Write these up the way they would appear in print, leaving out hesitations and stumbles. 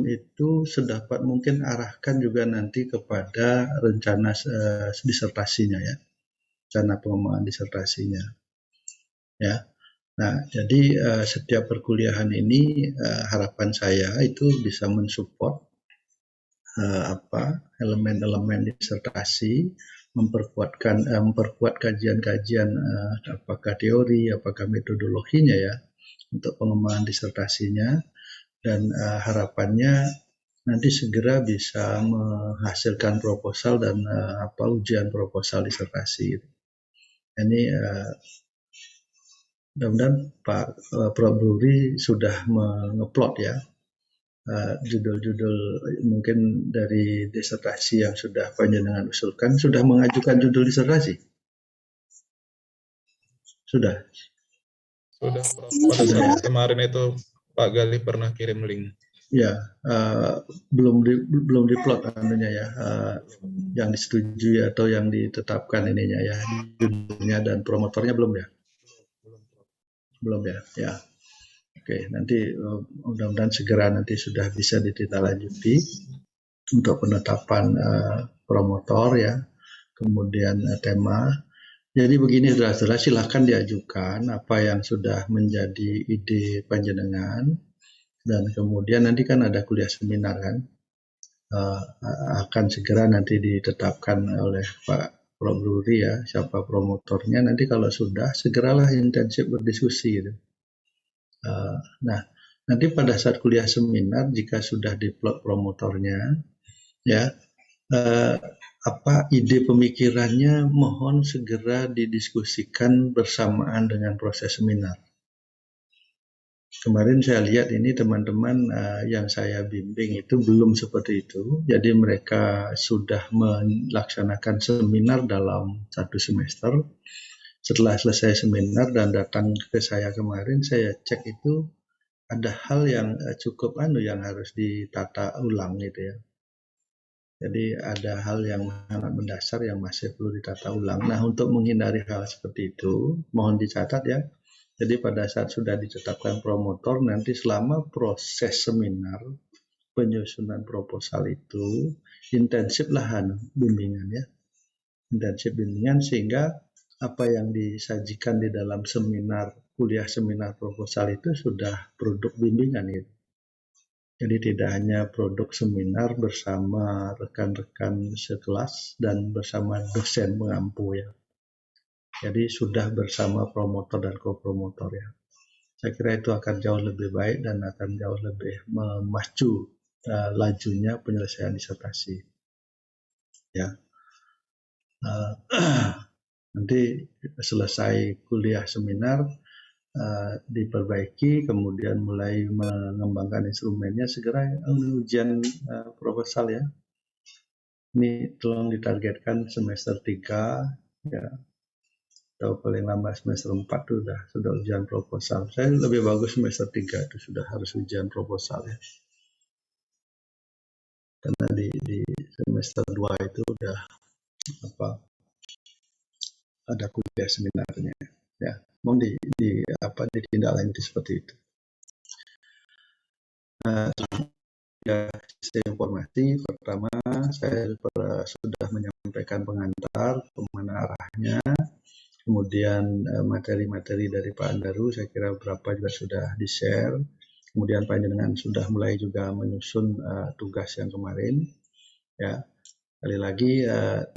itu sedapat mungkin arahkan juga nanti kepada rencana disertasinya ya, rencana pengembangan disertasinya ya. Nah, jadi setiap perkuliahan ini harapan saya itu bisa mensupport elemen-elemen disertasi, memperkuat kajian-kajian apakah teori, apakah metodologinya ya untuk pengembangan disertasinya, dan harapannya nanti segera bisa menghasilkan proposal dan ujian proposal disertasi. Ini mudah-mudahan Pak Prof. Bruri sudah mengeplot ya judul-judul mungkin dari disertasi yang sudah panjenengan usulkan. Sudah mengajukan judul disertasi? Sudah. Sudah, Prof. Pada saat kemarin itu Pak Gali pernah kirim link. Ya, belum diplot anunya ya, yang disetujui atau yang ditetapkan ininya ya, judulnya dan promotornya belum ya? Belum ya, ya. Oke, nanti mudah-mudahan segera nanti sudah bisa ditindaklanjuti untuk penetapan promotor ya, kemudian tema. Jadi begini saudara-saudara, silahkan diajukan apa yang sudah menjadi ide panjenengan, dan kemudian nanti kan ada kuliah seminar kan, akan segera nanti ditetapkan oleh Pak Prof. Bruri ya, siapa promotornya. Nanti kalau sudah, segeralah intensif berdiskusi gitu. Nah, nanti pada saat kuliah seminar, jika sudah diplot promotornya, ya, apa ide pemikirannya mohon segera didiskusikan bersamaan dengan proses seminar. Kemarin saya lihat ini teman-teman yang saya bimbing itu belum seperti itu. Jadi mereka sudah melaksanakan seminar dalam 1 semester. Setelah selesai seminar dan datang ke saya kemarin, saya cek itu ada hal yang cukup yang harus ditata ulang gitu ya. Jadi ada hal yang sangat mendasar yang masih perlu ditata ulang. Nah, untuk menghindari hal seperti itu, mohon dicatat ya. Jadi pada saat sudah ditetapkan promotor, nanti selama proses seminar, penyusunan proposal itu, intensiflah bimbingan ya. Intensif bimbingan sehingga apa yang disajikan di dalam seminar, kuliah seminar proposal itu sudah produk bimbingan gitu. Jadi tidak hanya produk seminar bersama rekan-rekan sekelas dan bersama dosen pengampu ya. Jadi sudah bersama promotor dan kopromotor ya. Saya kira itu akan jauh lebih baik dan akan jauh lebih memacu lajunya penyelesaian disertasi. Ya, nanti selesai kuliah seminar diperbaiki, kemudian mulai mengembangkan instrumennya, segera ujian proposal ya. Ini tolong ditargetkan semester 3 ya, atau paling lama semester 4 itu sudah ujian proposal. Saya lebih bagus semester 3 itu sudah harus ujian proposal ya. Karena di semester 2 itu udah ada kuliah seminarnya ya. Mohon ditindaklanjuti seperti itu. Ya, sistem informasi pertama saya sudah menyampaikan pengantar kemana arahnya. Kemudian materi-materi dari Pak Andaru saya kira beberapa juga sudah di-share. Kemudian panjenengan sudah mulai juga menyusun tugas yang kemarin. Ya, sekali lagi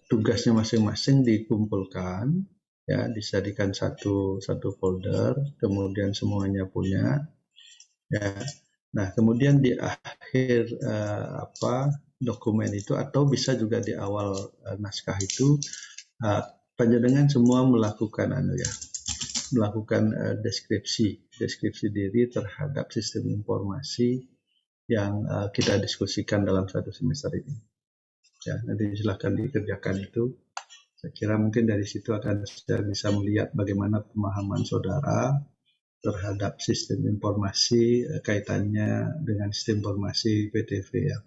tugasnya masing-masing dikumpulkan, ya disadikan satu folder, kemudian semuanya punya. Ya, nah kemudian di akhir dokumen itu atau bisa juga di awal naskah itu panjenengan semua melakukan deskripsi diri terhadap sistem informasi yang kita diskusikan dalam 1 semester ini. Ya, nanti silahkan dikerjakan itu. Saya kira mungkin dari situ akan bisa melihat bagaimana pemahaman saudara terhadap sistem informasi kaitannya dengan sistem informasi PTV ya.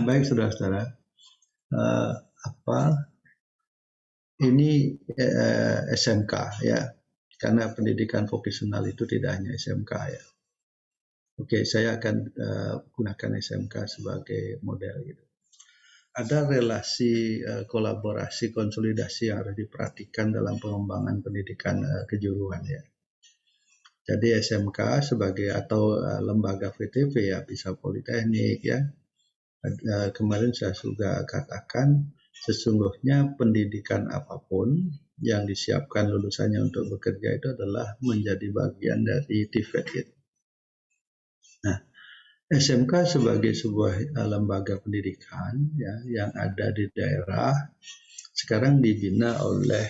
Baik saudara-saudara, ini SMK ya, karena pendidikan vokasional itu tidak hanya SMK ya. Oke, saya akan gunakan SMK sebagai model gitu. Ada relasi kolaborasi konsolidasi yang harus diperhatikan dalam pengembangan pendidikan kejuruan ya. Jadi SMK sebagai atau lembaga VTV ya, bisa politeknik ya. Kemarin saya sudah katakan sesungguhnya pendidikan apapun yang disiapkan lulusannya untuk bekerja itu adalah menjadi bagian dari TVET gitu. Nah, SMK sebagai sebuah lembaga pendidikan ya yang ada di daerah sekarang dibina oleh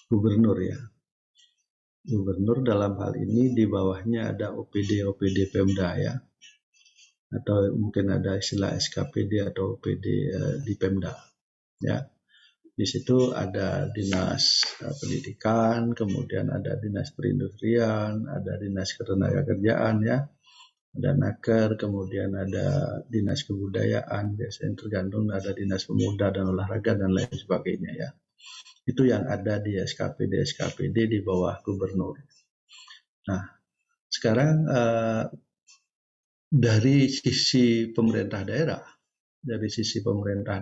gubernur ya. Gubernur dalam hal ini di bawahnya ada OPD Pemda ya, atau mungkin ada istilah SKPD atau OPD di Pemda ya. Di situ ada dinas pendidikan, kemudian ada dinas perindustrian, ada dinas ketenagakerjaan ya, ada Naker, kemudian ada dinas kebudayaan, biasanya tergantung ada dinas pemuda dan olahraga dan lain sebagainya ya. Itu yang ada di SKPD di bawah gubernur. Nah, sekarang dari sisi pemerintah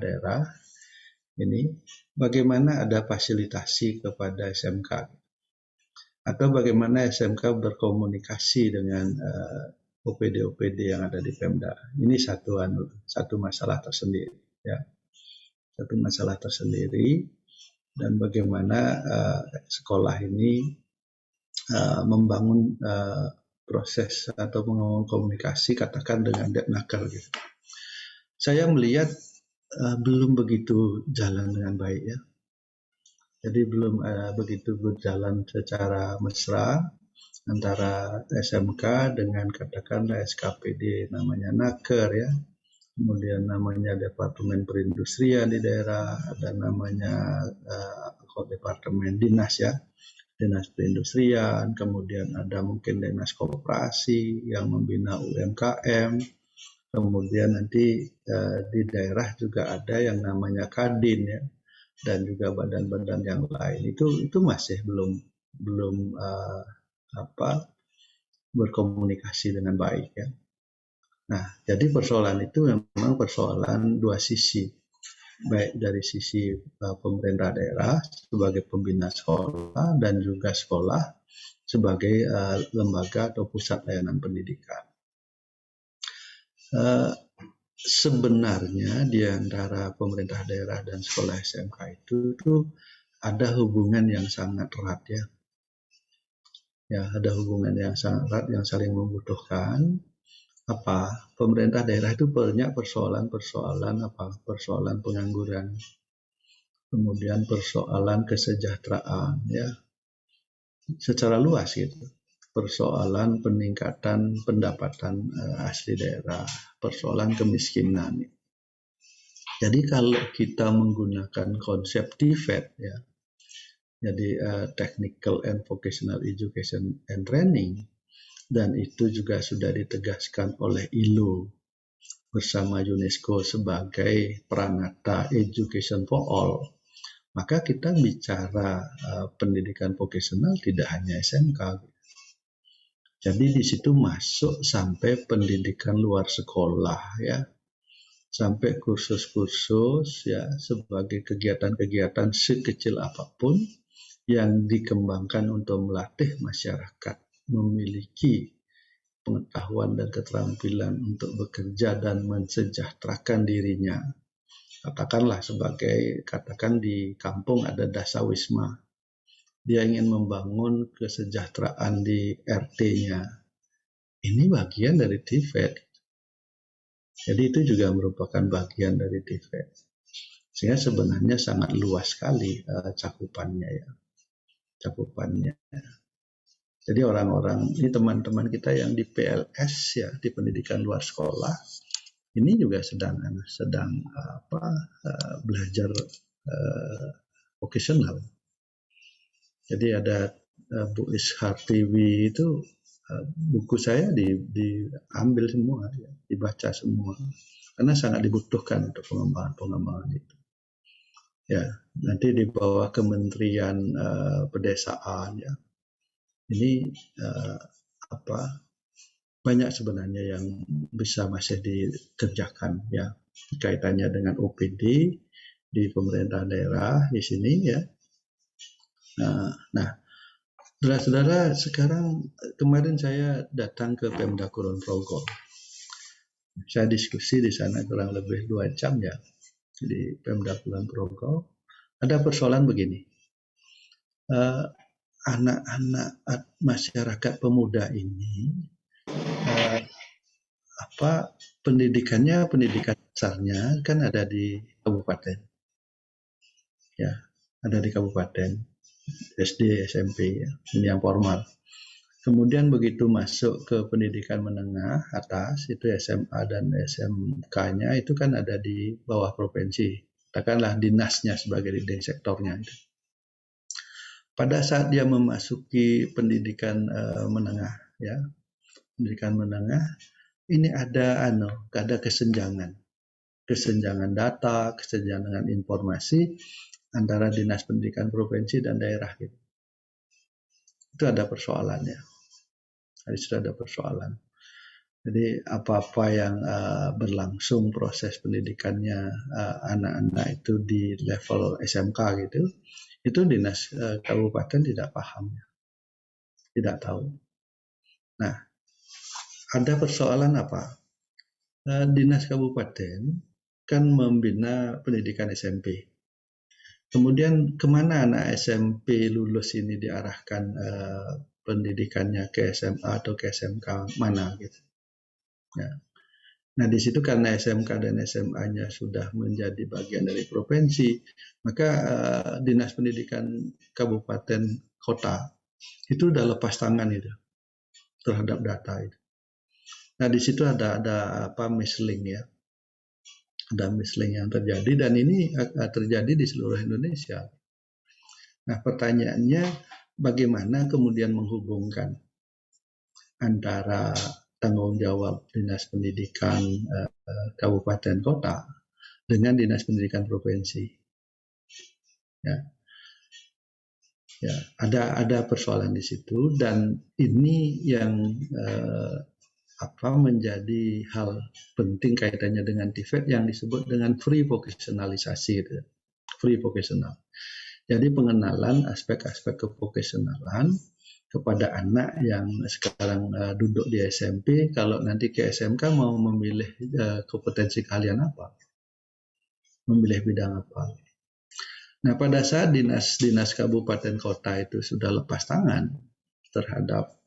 daerah ini bagaimana ada fasilitasi kepada SMK atau bagaimana SMK berkomunikasi dengan OPD yang ada di Pemda. Ini satu masalah tersendiri ya. Satu masalah tersendiri, dan bagaimana sekolah ini membangun proses atau membangun komunikasi katakan dengan Deknaker gitu. Saya melihat belum begitu jalan dengan baik ya. Jadi belum begitu berjalan secara mesra antara SMK dengan katakanlah SKPD namanya Naker ya. Kemudian namanya Departemen Perindustrian di daerah, ada namanya Departemen Dinas ya, Dinas Perindustrian, kemudian ada mungkin Dinas Koperasi yang membina UMKM, kemudian nanti di daerah juga ada yang namanya Kadin ya, dan juga badan-badan yang lain. Itu masih belum berkomunikasi dengan baik ya. Nah, jadi persoalan itu memang persoalan dua sisi, baik dari sisi pemerintah daerah sebagai pembina sekolah dan juga sekolah sebagai lembaga atau pusat layanan pendidikan. Sebenarnya di antara pemerintah daerah dan sekolah SMK itu ada hubungan yang sangat erat ya. Ya, ada hubungan yang sangat erat yang saling membutuhkan. Pemerintah daerah itu banyak persoalan pengangguran, kemudian persoalan kesejahteraan ya secara luas gitu, persoalan peningkatan pendapatan asli daerah, persoalan kemiskinan. Jadi kalau kita menggunakan konsep TVET ya, jadi Technical and Vocational Education and Training, dan itu juga sudah ditegaskan oleh ILO bersama UNESCO sebagai Pranata Education for All, maka kita bicara pendidikan vokasional tidak hanya SMK. Jadi di situ masuk sampai pendidikan luar sekolah ya, sampai kursus-kursus ya, sebagai kegiatan-kegiatan sekecil apapun yang dikembangkan untuk melatih masyarakat memiliki pengetahuan dan keterampilan untuk bekerja dan mensejahterakan dirinya. Katakanlah katakan di kampung ada dasawisma, dia ingin membangun kesejahteraan di RT-nya. Ini bagian dari TVET. Jadi itu juga merupakan bagian dari TVET. Sehingga sebenarnya sangat luas sekali cakupannya ya. Jadi orang-orang ini teman-teman kita yang di PLS ya, di pendidikan luar sekolah, ini juga sedang belajar vokasional. Jadi ada Bu Ishartiwi itu buku saya diambil semua, ya, dibaca semua, karena sangat dibutuhkan untuk pengembangan itu. Ya, nanti di bawah Kementerian Pedesaan ya. Ini apa banyak sebenarnya yang bisa masih dikerjakan ya kaitannya dengan OPD di pemerintah daerah di sini ya. Nah, saudara-saudara, sekarang kemarin saya datang ke Pemda Kulon Progo. Saya diskusi di sana kurang lebih 2 jam ya di Pemda Kulon Progo. Ada persoalan begini, anak-anak masyarakat pemuda ini pendidikan dasarnya kan ada di kabupaten, ya ada di kabupaten SD, SMP ya, ini yang formal. Kemudian begitu masuk ke pendidikan menengah atas itu SMA dan SMK-nya itu kan ada di bawah provinsi, katakanlah dinasnya sebagai leading sektornya itu. Pada saat dia memasuki pendidikan menengah ya, pendidikan menengah ini ada kesenjangan data, kesenjangan informasi antara dinas pendidikan provinsi dan daerah gitu. Itu ada persoalannya. Sudah ada persoalan. Jadi apa-apa yang berlangsung proses pendidikannya anak-anak itu di level SMK gitu, itu dinas kabupaten tidak paham, tidak tahu. Nah, ada persoalan apa? Dinas kabupaten kan membina pendidikan SMP. Kemudian kemana anak SMP lulus ini diarahkan pendidikannya ke SMA atau ke SMK mana gitu. Ya. Nah di situ karena SMK dan SMA-nya sudah menjadi bagian dari provinsi, maka dinas pendidikan kabupaten kota itu udah lepas tangan itu terhadap data itu. Nah di situ ada mislink ya, ada mislink yang terjadi dan ini terjadi di seluruh Indonesia. Nah pertanyaannya bagaimana kemudian menghubungkan antara tanggung jawab dinas pendidikan kabupaten kota dengan dinas pendidikan provinsi. Ya, ada persoalan di situ dan ini yang menjadi hal penting kaitannya dengan TVET yang disebut dengan free vocationalisasi, free vocational. Jadi pengenalan aspek-aspek kevocationalan kepada anak yang sekarang duduk di SMP, kalau nanti ke SMK mau memilih kompetensi kalian apa, memilih bidang apa. Nah pada saat dinas kabupaten kota itu sudah lepas tangan terhadap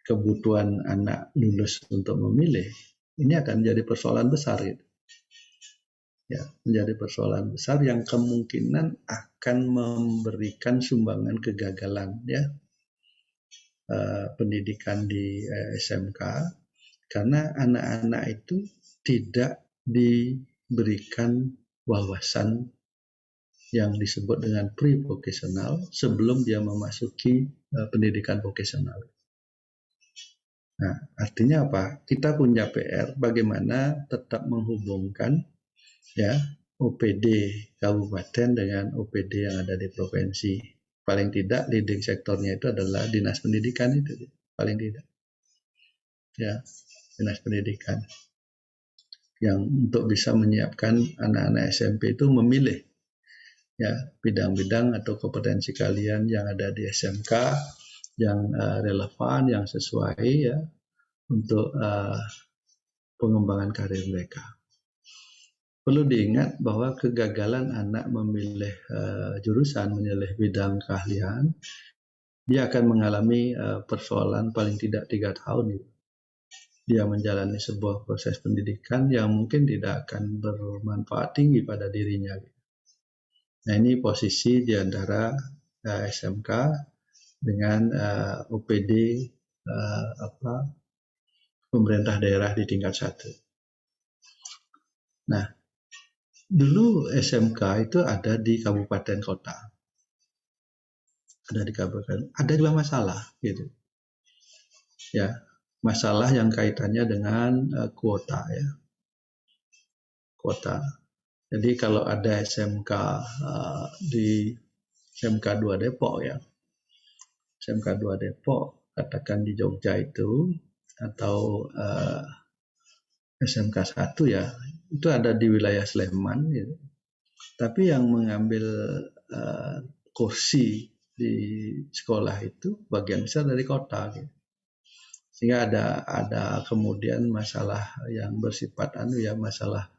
kebutuhan anak lulus untuk memilih, ini akan menjadi persoalan besar gitu. Ya, menjadi persoalan besar yang kemungkinan akan memberikan sumbangan kegagalan ya pendidikan di SMK karena anak-anak itu tidak diberikan wawasan yang disebut dengan pre-vocational sebelum dia memasuki pendidikan vocational. Nah, artinya apa? Kita punya PR bagaimana tetap menghubungkan ya OPD kabupaten dengan OPD yang ada di provinsi. Paling tidak leading sektornya itu adalah dinas pendidikan itu, paling tidak. Ya, dinas pendidikan yang untuk bisa menyiapkan anak-anak SMP itu memilih ya bidang-bidang atau kompetensi kalian yang ada di SMK yang relevan, yang sesuai ya untuk pengembangan karir mereka. Perlu diingat bahwa kegagalan anak memilih jurusan, memilih bidang keahlian, dia akan mengalami persoalan paling tidak 3 tahun itu. Dia menjalani sebuah proses pendidikan yang mungkin tidak akan bermanfaat tinggi pada dirinya. Nah ini posisi di antara SMK dengan OPD pemerintah daerah di tingkat 1. Nah, dulu SMK itu ada di kabupaten kota. Ada di kabupaten. Ada dua masalah gitu. Ya, masalah yang kaitannya dengan kuota ya. Kuota. Jadi kalau ada SMK di SMK 2 Depok ya. SMK 2 Depok, katakan di Jogja itu, atau SMK 1 ya, itu ada di wilayah Sleman gitu. Tapi yang mengambil kursi di sekolah itu bagian besar dari kota gitu. Sehingga ada kemudian masalah yang bersifat masalah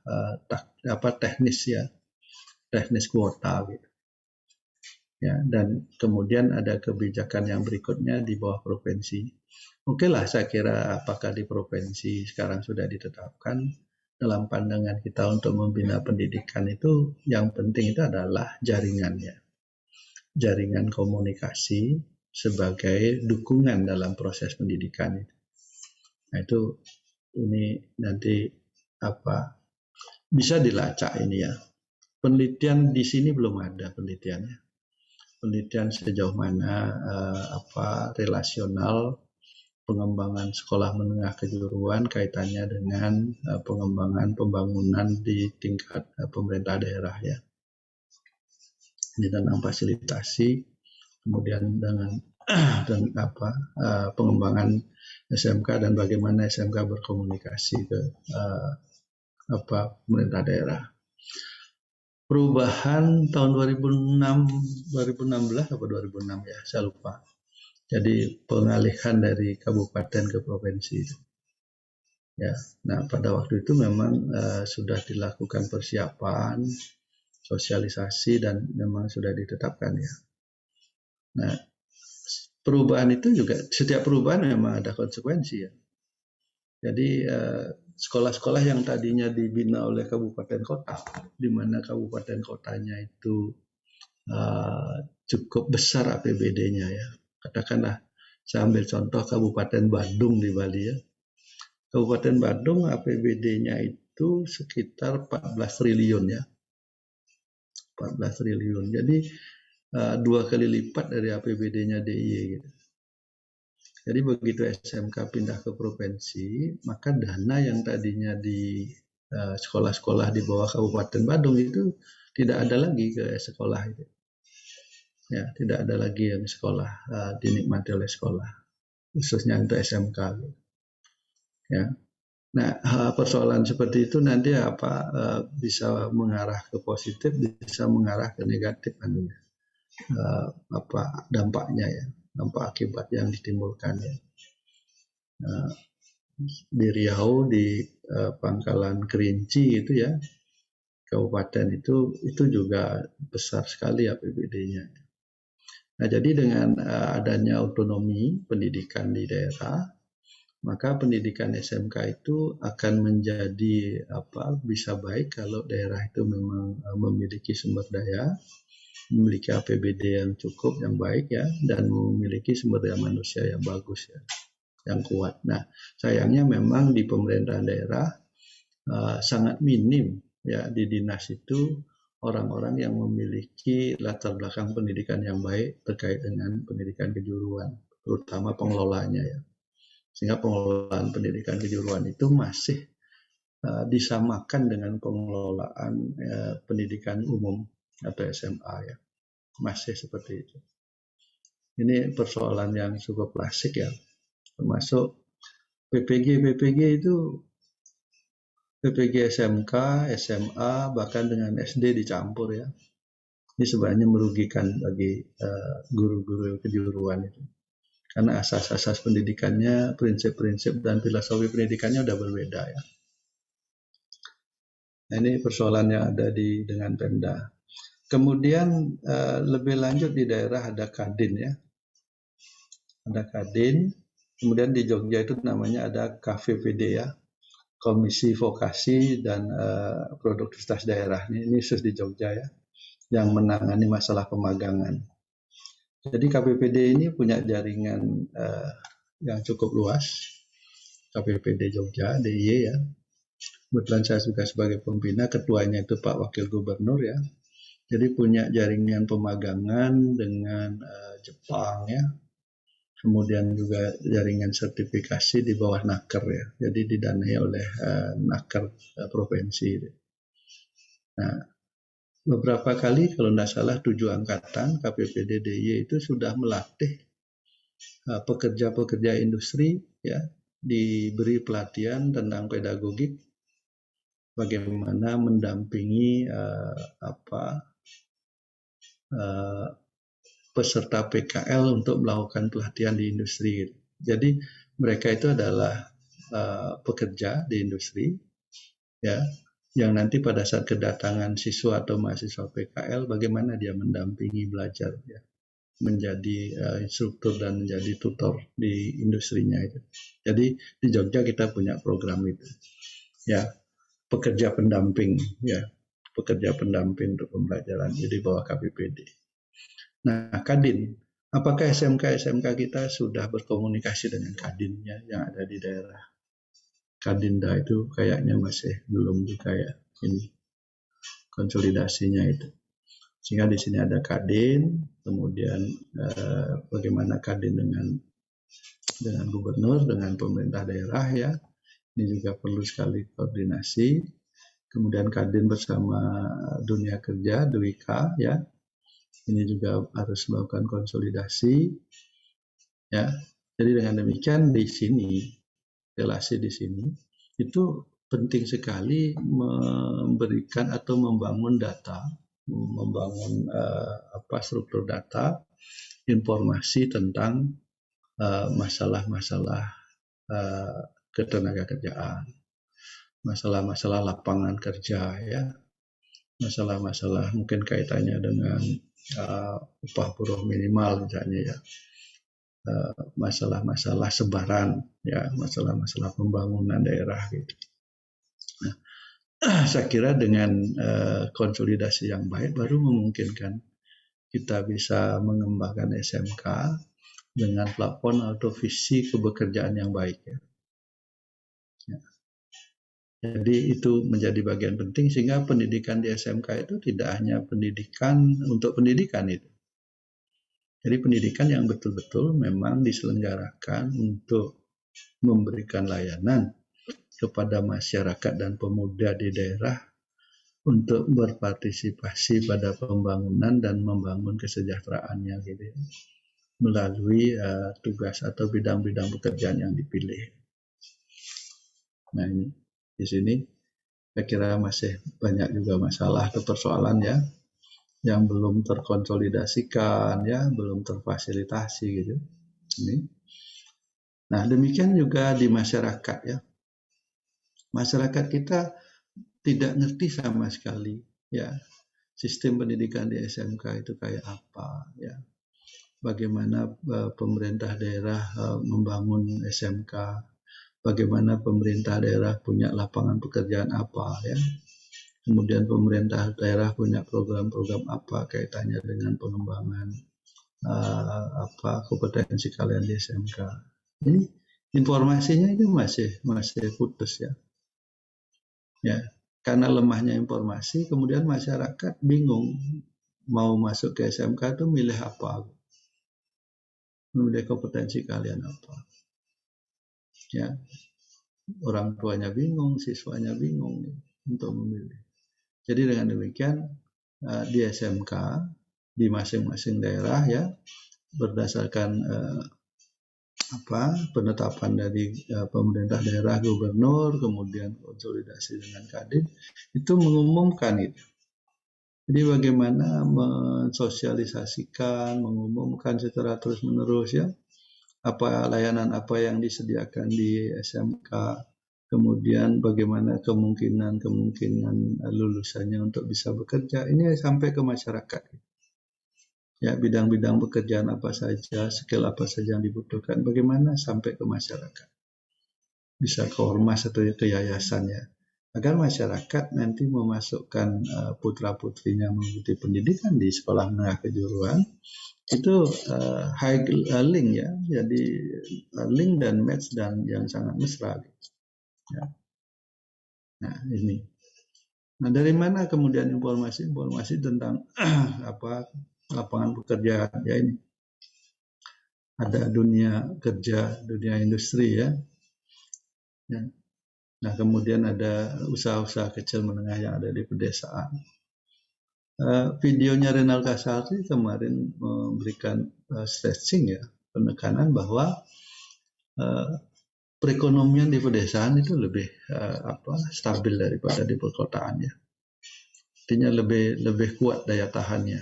teknis kuota gitu. Ya, dan kemudian ada kebijakan yang berikutnya di bawah provinsi. Oke lah, saya kira apakah di provinsi sekarang sudah ditetapkan, dalam pandangan kita untuk membina pendidikan itu yang penting itu adalah jaringannya, jaringan komunikasi sebagai dukungan dalam proses pendidikan itu. Nah itu ini nanti bisa dilacak ini ya. Penelitian di sini belum ada penelitiannya. Penelitian sejauh mana relasional pengembangan sekolah menengah kejuruan kaitannya dengan pengembangan pembangunan di tingkat pemerintah daerah ya. Ini tentang fasilitasi, kemudian dengan pengembangan SMK dan bagaimana SMK berkomunikasi ke pemerintah daerah. Perubahan tahun 2016 atau 2006 ya, saya lupa. Jadi pengalihan dari kabupaten ke provinsi. Ya, nah pada waktu itu memang sudah dilakukan persiapan, sosialisasi dan memang sudah ditetapkan ya. Nah, perubahan itu juga setiap perubahan memang ada konsekuensi ya. Jadi sekolah-sekolah yang tadinya dibina oleh kabupaten kota, di mana kabupaten kotanya itu cukup besar APBD-nya ya. Katakanlah saya ambil contoh Kabupaten Badung di Bali ya. Kabupaten Badung APBD-nya itu sekitar 14 triliun ya. 14 triliun. Jadi 2 kali lipat dari APBD-nya DIY gitu. Jadi begitu SMK pindah ke provinsi, maka dana yang tadinya di sekolah-sekolah di bawah Kabupaten Badung itu tidak ada lagi ke sekolah itu. Ya, tidak ada lagi yang sekolah dinikmati oleh sekolah, khususnya untuk SMK. Ya. Nah, persoalan seperti itu nanti bisa mengarah ke positif, bisa mengarah ke negatif dampaknya ya, dampak akibat yang ditimbulkan ya. Di Riau di Pangkalan Kerinci itu ya, kabupaten itu juga besar sekali APBD-nya. Nah, jadi dengan adanya otonomi pendidikan di daerah, maka pendidikan SMK itu akan menjadi bisa baik kalau daerah itu memang memiliki sumber daya, memiliki APBD yang cukup, yang baik ya, dan memiliki sumber daya manusia yang bagus ya, yang kuat. Nah, sayangnya memang di pemerintahan daerah sangat minim ya di dinas itu orang-orang yang memiliki latar belakang pendidikan yang baik terkait dengan pendidikan kejuruan, terutama pengelolanya ya. Sehingga pengelolaan pendidikan kejuruan itu masih disamakan dengan pengelolaan pendidikan umum atau SMA ya. Masih seperti itu. Ini persoalan yang cukup klasik ya. Termasuk PPG itu PPG SMK, SMA, bahkan dengan SD dicampur ya. Ini sebenarnya merugikan bagi guru-guru kejuruan itu. Karena asas-asas pendidikannya, prinsip-prinsip dan filosofi pendidikannya udah berbeda ya. Nah, ini persoalan yang ada dengan Pemda. Kemudian lebih lanjut di daerah ada Kadin ya. Ada Kadin, kemudian di Jogja itu namanya ada KVPD ya. Komisi Vokasi dan Produktivitas Daerah. Ini khusus di Jogja ya, yang menangani masalah pemagangan. Jadi KPPD ini punya jaringan yang cukup luas. KPPD Jogja, DIY ya. Kebetulan saya juga sebagai pembina, ketuanya itu Pak Wakil Gubernur ya. Jadi punya jaringan pemagangan dengan Jepang ya. Kemudian juga jaringan sertifikasi di bawah Naker ya. Jadi didanai oleh Naker provinsi. Nah, beberapa kali kalau tidak salah 7 angkatan KPPD DIY itu sudah melatih pekerja-pekerja industri ya diberi pelatihan tentang pedagogik, bagaimana mendampingi peserta PKL untuk melakukan pelatihan di industri. Jadi mereka itu adalah pekerja di industri ya, yang nanti pada saat kedatangan siswa atau mahasiswa PKL, bagaimana dia mendampingi belajar ya, menjadi instruktur dan menjadi tutor di industrinya itu. Jadi di Jogja kita punya program itu ya, pekerja pendamping ya, pekerja pendamping untuk pembelajaran di bawah KPPD. Nah, Kadin, apakah SMK kita sudah berkomunikasi dengan Kadinnya yang ada di daerah? Kadinda itu kayaknya masih belum kayak ini konsolidasinya itu. Sehingga di sini ada Kadin, kemudian bagaimana Kadin dengan gubernur, dengan pemerintah daerah ya. Ini juga perlu sekali koordinasi. Kemudian Kadin bersama dunia kerja, Dwika ya. Ini juga harus melakukan konsolidasi ya. Jadi dengan demikian di sini relasi di sini itu penting sekali memberikan atau membangun data, membangun struktur data, informasi tentang masalah-masalah ketenagakerjaan, masalah-masalah lapangan kerja ya, masalah-masalah mungkin kaitannya dengan upah buruh minimal misalnya ya, masalah-masalah sebaran ya, masalah-masalah pembangunan daerah gitu. Nah, saya kira dengan konsolidasi yang baik baru memungkinkan kita bisa mengembangkan SMK dengan plafon atau visi kebekerjaan yang baik ya. Ya. Jadi itu menjadi bagian penting sehingga pendidikan di SMK itu tidak hanya pendidikan untuk pendidikan itu. Jadi pendidikan yang betul-betul memang diselenggarakan untuk memberikan layanan kepada masyarakat dan pemuda di daerah untuk berpartisipasi pada pembangunan dan membangun kesejahteraannya gitu, melalui tugas atau bidang-bidang pekerjaan yang dipilih. Nah ini di sini saya kira masih banyak juga masalah atau persoalan ya yang belum terkonsolidasikan ya, belum terfasilitasi gitu. Ini. Nah demikian juga di masyarakat ya. Masyarakat kita tidak ngerti sama sekali ya sistem pendidikan di SMK itu kayak apa ya. Bagaimana pemerintah daerah membangun SMK, bagaimana pemerintah daerah punya lapangan pekerjaan apa ya. Kemudian pemerintah daerah punya program-program apa kaitannya dengan pengembangan kompetensi kalian di SMK. Ini informasinya itu masih putus ya. Ya, karena lemahnya informasi, kemudian masyarakat bingung mau masuk ke SMK itu milih apa, milih kompetensi kalian apa. Ya, orang tuanya bingung, siswanya bingung untuk memilih. Jadi dengan demikian di SMK di masing-masing daerah ya berdasarkan penetapan dari pemerintah daerah, gubernur, kemudian konsolidasi dengan Kadin itu mengumumkan itu. Jadi bagaimana mensosialisasikan, mengumumkan secara terus-menerus ya apa layanan apa yang disediakan di SMK. Kemudian bagaimana kemungkinan lulusannya untuk bisa bekerja, ini sampai ke masyarakat. Ya, bidang-bidang pekerjaan apa saja, skill apa saja yang dibutuhkan, bagaimana sampai ke masyarakat. Bisa ke ormas atau ke yayasan ya. Agar masyarakat nanti memasukkan putra-putrinya mengikuti pendidikan di sekolah menengah kejuruan, itu high link ya, jadi link dan match dan yang sangat mesra. Ya. Nah ini. Nah dari mana kemudian informasi tentang lapangan pekerjaan ya ini? Ada dunia kerja, dunia industri ya. Ya. Nah kemudian ada usaha-usaha kecil menengah yang ada di pedesaan. Videonya Renal Kasari kemarin memberikan stretching ya penekanan bahwa perekonomian di pedesaan itu lebih stabil daripada di perkotaan ya. Artinya lebih kuat daya tahannya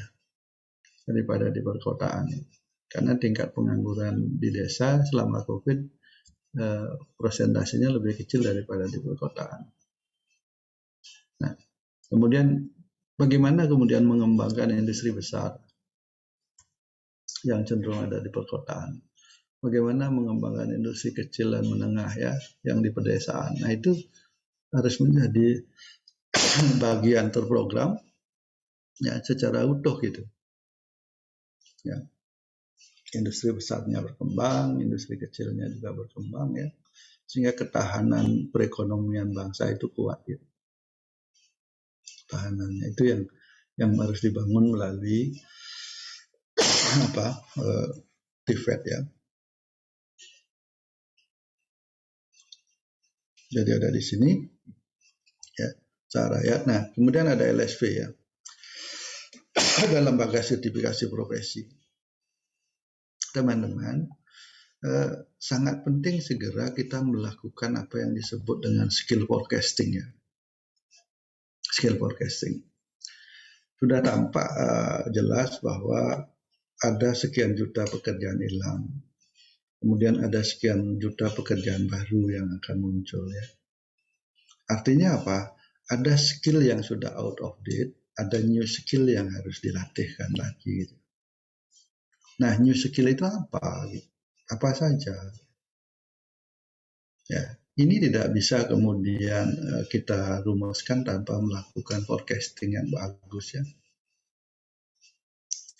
daripada di perkotaan. Karena tingkat pengangguran di desa selama COVID persentasenya lebih kecil daripada di perkotaan. Nah, kemudian bagaimana kemudian mengembangkan industri besar yang cenderung ada di perkotaan? Bagaimana mengembangkan industri kecil dan menengah ya yang di pedesaan? Nah, itu harus menjadi bagian terprogram ya secara utuh gitu. Ya. Industri besarnya berkembang, industri kecilnya juga berkembang ya. Sehingga ketahanan perekonomian bangsa itu kuat ya. Ketahanannya itu yang harus dibangun melalui TVET ya. Jadi ada di sini ya cara ya. Nah, kemudian ada LSP ya. Ada lembaga sertifikasi profesi. Teman-teman, sangat penting segera kita melakukan apa yang disebut dengan skill forecasting ya. Skill forecasting. Sudah tampak jelas bahwa ada sekian juta pekerjaan hilang. Kemudian ada sekian juta pekerjaan baru yang akan muncul ya. Artinya apa? Ada skill yang sudah out of date, ada new skill yang harus dilatihkan lagi. Gitu. Nah, new skill itu apa? Apa saja? Ya, ini tidak bisa kemudian kita rumuskan tanpa melakukan forecasting yang bagus ya.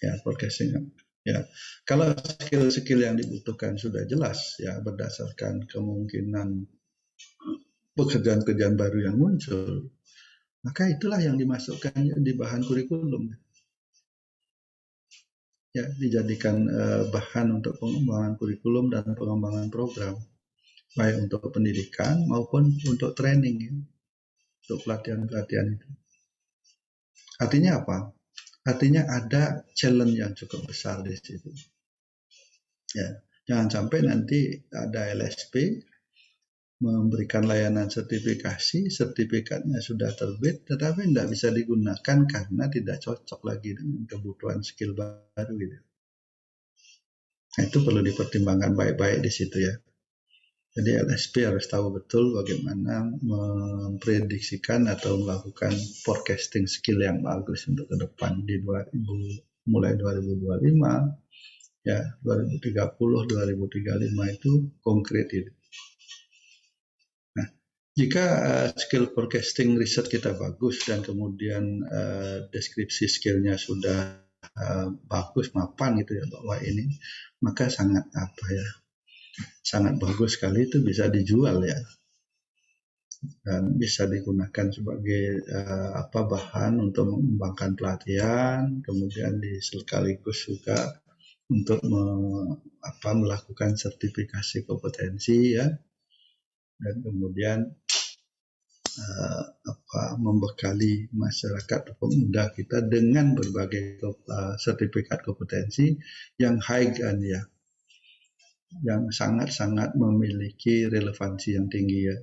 Ya, forecasting. Ya, kalau skill-skill yang dibutuhkan sudah jelas ya berdasarkan kemungkinan pekerjaan-pekerjaan baru yang muncul, maka itulah yang dimasukkan di bahan kurikulum. Ya, dijadikan bahan untuk pengembangan kurikulum dan pengembangan program, baik untuk pendidikan maupun untuk training, ya, untuk pelatihan-pelatihan itu. Artinya apa? Artinya ada challenge yang cukup besar di situ. Ya, jangan sampai nanti ada LSP memberikan layanan sertifikasi, sertifikatnya sudah terbit, tetapi tidak bisa digunakan karena tidak cocok lagi dengan kebutuhan skill baru gitu. Nah, itu perlu dipertimbangkan baik-baik di situ ya. Jadi LSP harus tahu betul bagaimana memprediksikan atau melakukan forecasting skill yang bagus untuk ke depan di mulai 2025 ya 2030 2035 itu konkret itu. Nah, jika skill forecasting riset kita bagus dan kemudian deskripsi skillnya sudah bagus mapan gitu ya bahwa ini, maka sangat sangat bagus sekali itu bisa dijual ya dan bisa digunakan sebagai bahan untuk mengembangkan pelatihan, kemudian sekaligus juga untuk melakukan sertifikasi kompetensi ya, dan kemudian membekali masyarakat pemuda kita dengan berbagai sertifikat kompetensi yang high kan ya, yang sangat-sangat memiliki relevansi yang tinggi ya.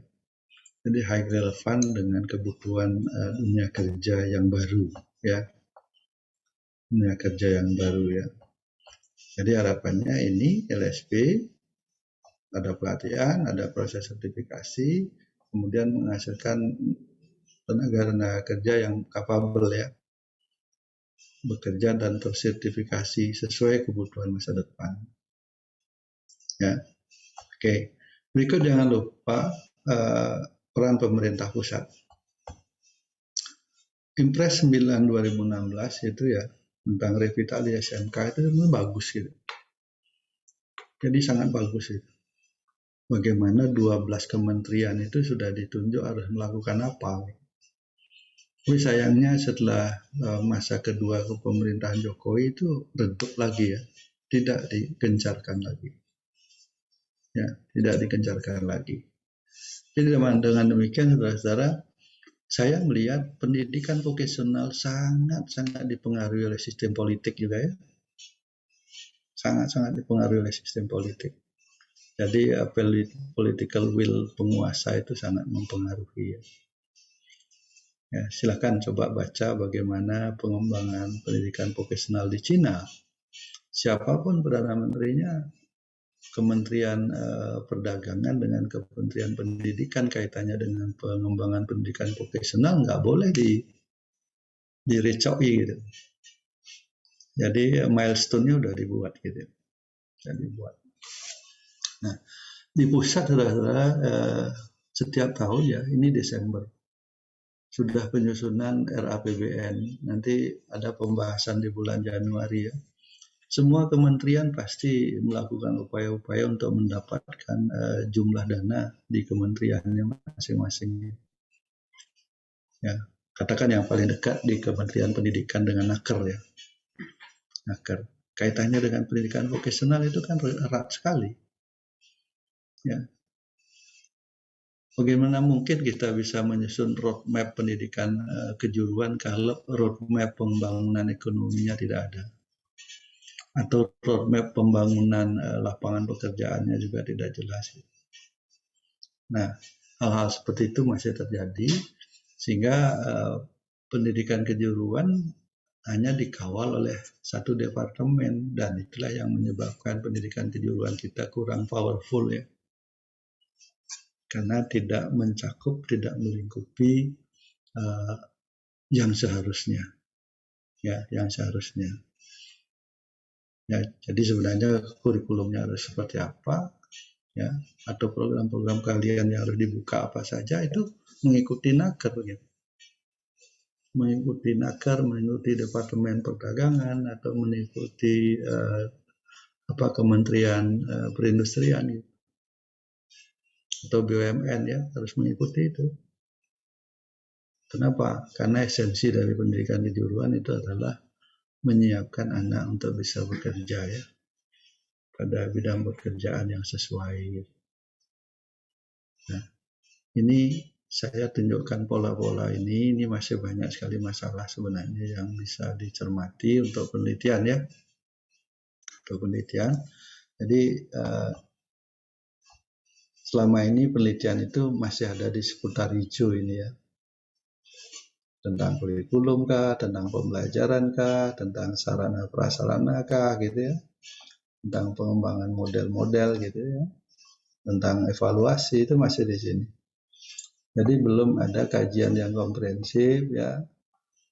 Jadi high relevan dengan kebutuhan dunia kerja yang baru ya, dunia kerja yang baru ya. Jadi harapannya ini LSP ada pelatihan, ada proses sertifikasi, kemudian menghasilkan tenaga kerja yang capable ya, bekerja dan tersertifikasi sesuai kebutuhan masa depan. Ya, oke. Berikut jangan lupa peran pemerintah pusat. Impres 9 2016 itu ya tentang revitalisasi SMK itu memang bagus gitu. Jadi sangat bagus itu. Bagaimana 12 kementerian itu sudah ditunjuk harus melakukan apa. Tapi sayangnya setelah masa kedua kepemerintahan Jokowi itu redup lagi ya, tidak digencarkan lagi. Ya, tidak digencarkan lagi. Jadi dengan demikian saudara-saudara, saya melihat pendidikan vokasional sangat-sangat dipengaruhi oleh sistem politik juga ya. sangat-sangat dipengaruhi oleh sistem politik. Jadi political will penguasa itu sangat mempengaruhi. Ya, silakan coba baca bagaimana pengembangan pendidikan vokasional di Cina. Siapapun Perdana Menterinya, Kementerian Perdagangan dengan Kementerian Pendidikan kaitannya dengan pengembangan pendidikan vokasional nggak boleh direcoi gitu. Jadi milestone-nya udah dibuat gitu. Jadi buat. Nah, di pusat saudara-saudara setiap tahun ya, ini Desember sudah penyusunan RAPBN, nanti ada pembahasan di bulan Januari ya. Semua kementerian pasti melakukan upaya-upaya untuk mendapatkan jumlah dana di kementeriannya masing-masing. Ya, katakan yang paling dekat di Kementerian Pendidikan dengan Naker ya. Naker. Kaitannya dengan pendidikan vokasional itu kan erat sekali. Ya. Bagaimana mungkin kita bisa menyusun roadmap pendidikan kejuruan kalau roadmap pembangunan ekonominya tidak ada? Atau roadmap pembangunan lapangan pekerjaannya juga tidak jelas. Nah, hal-hal seperti itu masih terjadi, sehingga pendidikan kejuruan hanya dikawal oleh satu departemen, dan itulah yang menyebabkan pendidikan kejuruan kita kurang powerful ya. Karena tidak mencakup, tidak melingkupi yang seharusnya, ya, yang seharusnya. Ya, jadi sebenarnya kurikulumnya harus seperti apa, ya, atau program-program kalian yang harus dibuka apa saja itu mengikuti Naker, gitu. Mengikuti Naker, mengikuti Departemen Perdagangan atau mengikuti Kementerian Perindustrian, gitu. Atau BUMN ya harus mengikuti itu. Kenapa? Karena esensi dari pendidikan kejuruan itu adalah menyiapkan anak untuk bisa bekerja ya pada bidang pekerjaan yang sesuai. Nah, ini saya tunjukkan pola-pola ini masih banyak sekali masalah sebenarnya yang bisa dicermati untuk penelitian ya. Untuk penelitian. Jadi selama ini penelitian itu masih ada di seputar hijau ini ya. Tentang kurikulum kah, tentang pembelajaran kah, tentang sarana prasarana kah gitu ya. Tentang pengembangan model-model gitu ya. Tentang evaluasi itu masih di sini. Jadi belum ada kajian yang komprehensif ya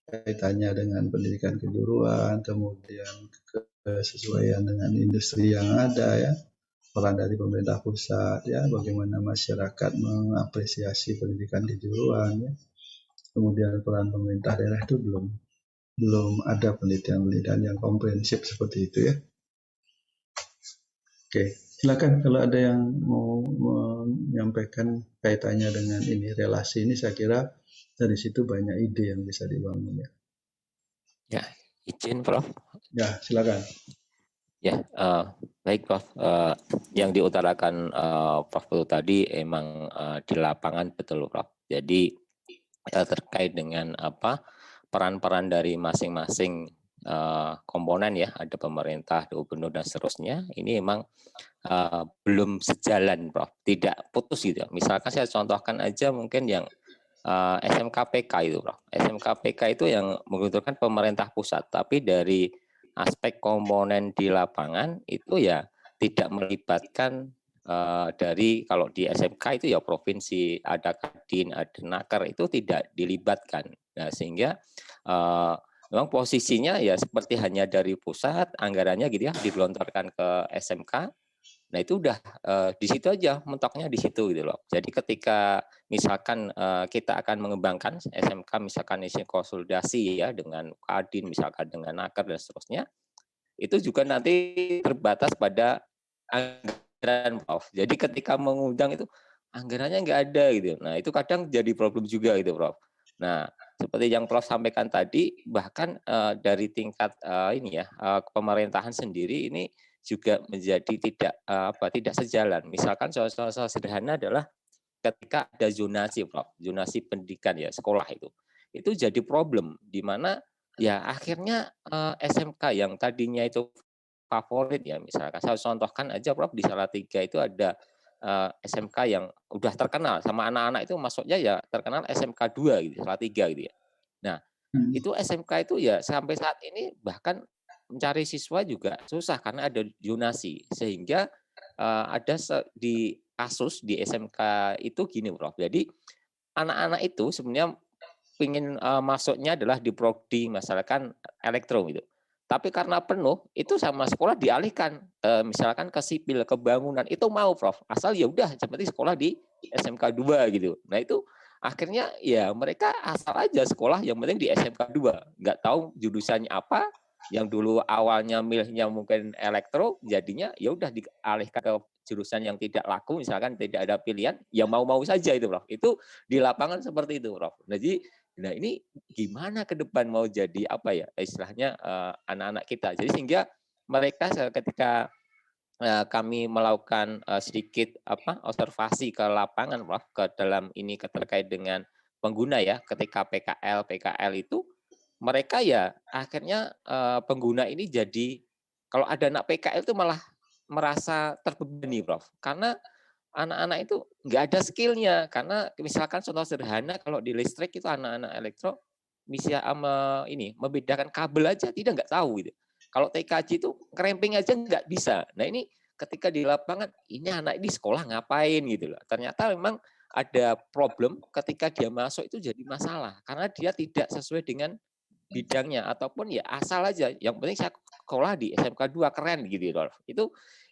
kaitannya dengan pendidikan kejuruan, kemudian kesesuaian dengan industri yang ada ya, peran dari pemerintah pusat ya, bagaimana masyarakat mengapresiasi pendidikan kejuruan ya, kemudian peran pemerintah daerah itu belum ada penelitian-penelitian yang komprehensif seperti itu ya. Oke, silakan kalau ada yang mau menyampaikan kaitannya dengan ini, relasi ini, saya kira dari situ banyak ide yang bisa dibangun ya. Ya, izin Prof. Ya, silakan. Ya, baik Prof. Yang diutarakan Prof Putu tadi emang di lapangan betul Prof. Jadi terkait dengan peran-peran dari masing-masing komponen ya, ada pemerintah, gubernur dan seterusnya. Ini memang belum sejalan Prof. Tidak putus gitu. Misalkan saya contohkan aja mungkin yang SMKPK itu Prof. SMKPK itu yang membutuhkan pemerintah pusat, tapi dari aspek komponen di lapangan itu ya tidak melibatkan dari kalau di SMK itu ya provinsi, ada Kadin, ada Naker, itu tidak dilibatkan. Nah, sehingga memang posisinya ya seperti hanya dari pusat, anggarannya gitu ya digelontorkan ke SMK. Nah, itu udah di situ aja, mentoknya di situ gitu loh. Jadi ketika misalkan kita akan mengembangkan SMK, misalkan isi konsolidasi ya dengan Kadin, misalkan dengan Naker dan seterusnya, itu juga nanti terbatas pada anggaran Prof. Jadi ketika mengundang itu anggarannya nggak ada gitu. Nah, itu kadang jadi problem juga gitu Prof. Nah, seperti yang Prof sampaikan tadi, bahkan dari tingkat pemerintahan sendiri ini juga menjadi tidak sejalan. Misalkan contoh sederhana adalah ketika ada zonasi Prof, zonasi pendidikan ya, sekolah itu jadi problem di mana ya akhirnya SMK yang tadinya itu favorit ya, misalkan saya contohkan aja Prof, di Salatiga itu ada SMK yang udah terkenal sama anak-anak itu masuknya ya terkenal SMK 2 gitu, Salatiga gitu ya. Nah, itu SMK itu ya sampai saat ini bahkan mencari siswa juga susah karena ada zonasi. Sehingga ada di kasus di SMK itu gini Prof. Jadi anak-anak itu sebenarnya ingin masuknya adalah di prodi misalkan elektro gitu. Tapi karena penuh itu sama sekolah dialihkan misalkan ke sipil, ke bangunan itu mau Prof. Asal ya udah seperti sekolah di SMK 2 gitu. Nah itu akhirnya ya mereka asal aja sekolah yang penting di SMK 2. Nggak tahu jurusannya apa, yang dulu awalnya milihnya mungkin elektro jadinya ya udah dialihkan ke jurusan yang tidak laku misalkan tidak ada pilihan ya mau-mau saja itu Prof. Itu di lapangan seperti itu Prof. Nah ini gimana ke depan mau jadi apa ya istilahnya anak-anak kita. Jadi sehingga mereka ketika kami melakukan sedikit observasi ke lapangan Prof, ke dalam ini terkait dengan pengguna ya ketika PKL itu mereka ya akhirnya pengguna ini jadi kalau ada anak PKL itu malah merasa terbebani Prof karena anak-anak itu nggak ada skillnya karena misalkan contoh sederhana kalau di listrik itu anak-anak elektro bisa ini membedakan kabel aja tidak nggak tahu gitu. Kalau TKJ itu kremping aja nggak bisa. Nah ini ketika di lapangan ini anak ini sekolah ngapain gitu loh. Ternyata memang ada problem ketika dia masuk itu jadi masalah karena dia tidak sesuai dengan bidangnya ataupun ya asal aja yang penting saya sekolah di SMK 2 keren gitu loh.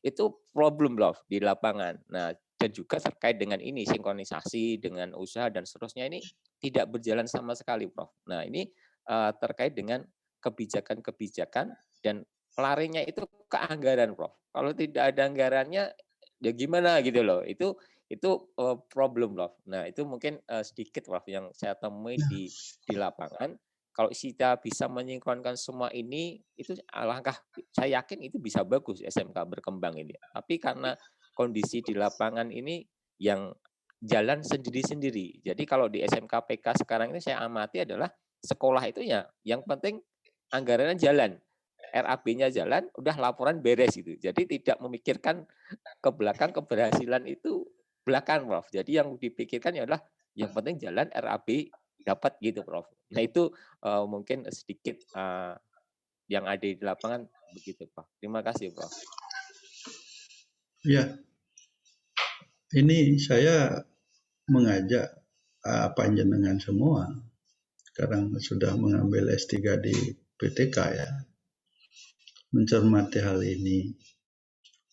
Itu problem loh di lapangan. Nah, dan juga terkait dengan ini sinkronisasi dengan usaha dan seterusnya ini tidak berjalan sama sekali Prof. Nah, ini terkait dengan kebijakan-kebijakan dan pelarinya itu ke anggaran Prof. Kalau tidak ada anggarannya ya gimana gitu loh. Itu problem Prof. Nah, itu mungkin sedikit Prof yang saya temui di lapangan. Kalau kita bisa menyinkronkan semua ini, itu alangkah saya yakin itu bisa bagus SMK berkembang ini. Tapi karena kondisi di lapangan ini yang jalan sendiri-sendiri. Jadi kalau di SMK PK sekarang ini saya amati adalah sekolah itu ya yang penting anggarannya jalan. RAB-nya jalan, udah laporan beres gitu. Jadi tidak memikirkan ke belakang keberhasilan itu belakang Prof. Jadi yang dipikirkan adalah yang penting jalan RAB dapat gitu Prof. Nah itu mungkin sedikit yang ada di lapangan begitu Prof. Terima kasih Prof. Ya, ini saya mengajak panjenengan semua sekarang sudah mengambil S3 di PTK ya, mencermati hal ini.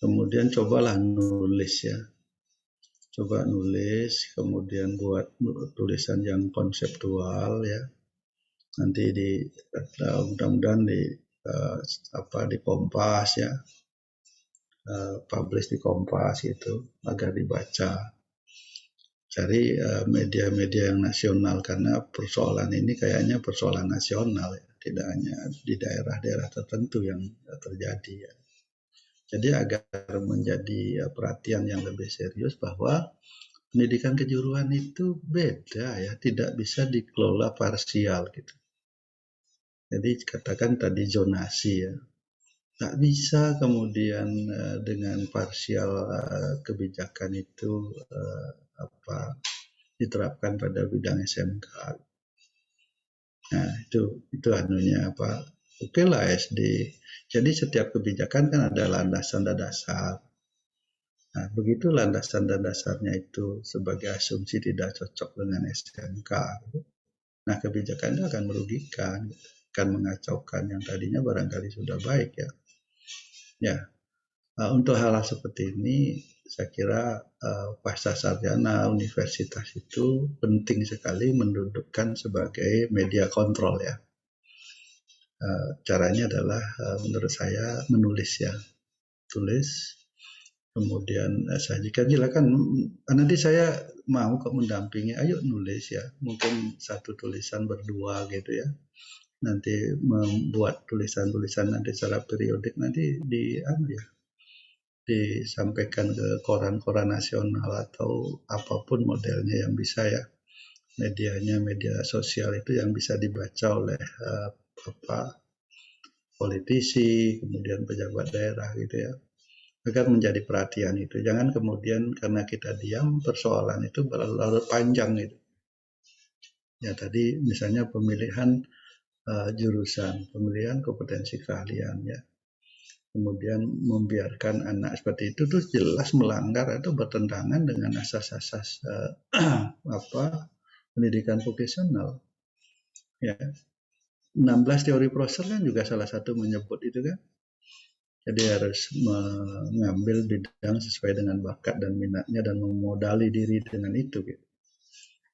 Kemudian cobalah nulis ya. Coba nulis, kemudian buat tulisan yang konseptual ya. Nanti mudah-mudahan di Kompas ya, publish di Kompas itu agar dibaca. Cari media-media yang nasional karena persoalan ini kayaknya persoalan nasional ya, tidak hanya di daerah-daerah tertentu yang terjadi ya. Jadi agar menjadi perhatian yang lebih serius bahwa pendidikan kejuruan itu beda ya, tidak bisa dikelola parsial gitu. Jadi katakan tadi zonasi ya, tak bisa kemudian dengan parsial kebijakan itu diterapkan pada bidang SMK. Nah itu anunya apa? Oke lah SD. Jadi setiap kebijakan kan ada landasan dan dasar. Nah, begitu landasan dan dasarnya itu sebagai asumsi tidak cocok dengan SMK. Nah, kebijakan itu akan merugikan, akan mengacaukan yang tadinya barangkali sudah baik ya. Ya, untuk hal-hal seperti ini, saya kira pasca sarjana universitas itu penting sekali mendudukkan sebagai media kontrol ya. Caranya adalah menurut saya menulis ya, tulis. Kemudian sajikan silakan nanti saya mau kok mendampingi, ayo nulis ya, mungkin satu tulisan berdua gitu ya. Nanti membuat tulisan-tulisan nanti secara periodik nanti disampaikan ke koran-koran nasional atau apapun modelnya yang bisa ya. Medianya media sosial itu yang bisa dibaca oleh politisi, kemudian pejabat daerah gitu ya, agar menjadi perhatian itu. Jangan kemudian karena kita diam persoalan itu berlarut panjang gitu. Ya tadi misalnya pemilihan jurusan, pemilihan kompetensi keahlian ya. Kemudian membiarkan anak seperti itu terus jelas melanggar atau bertentangan dengan asas-asas pendidikan vokasional. Ya. 16 teori Prosser kan juga salah satu menyebut itu kan. Jadi harus mengambil bidang sesuai dengan bakat dan minatnya dan memodali diri dengan itu gitu.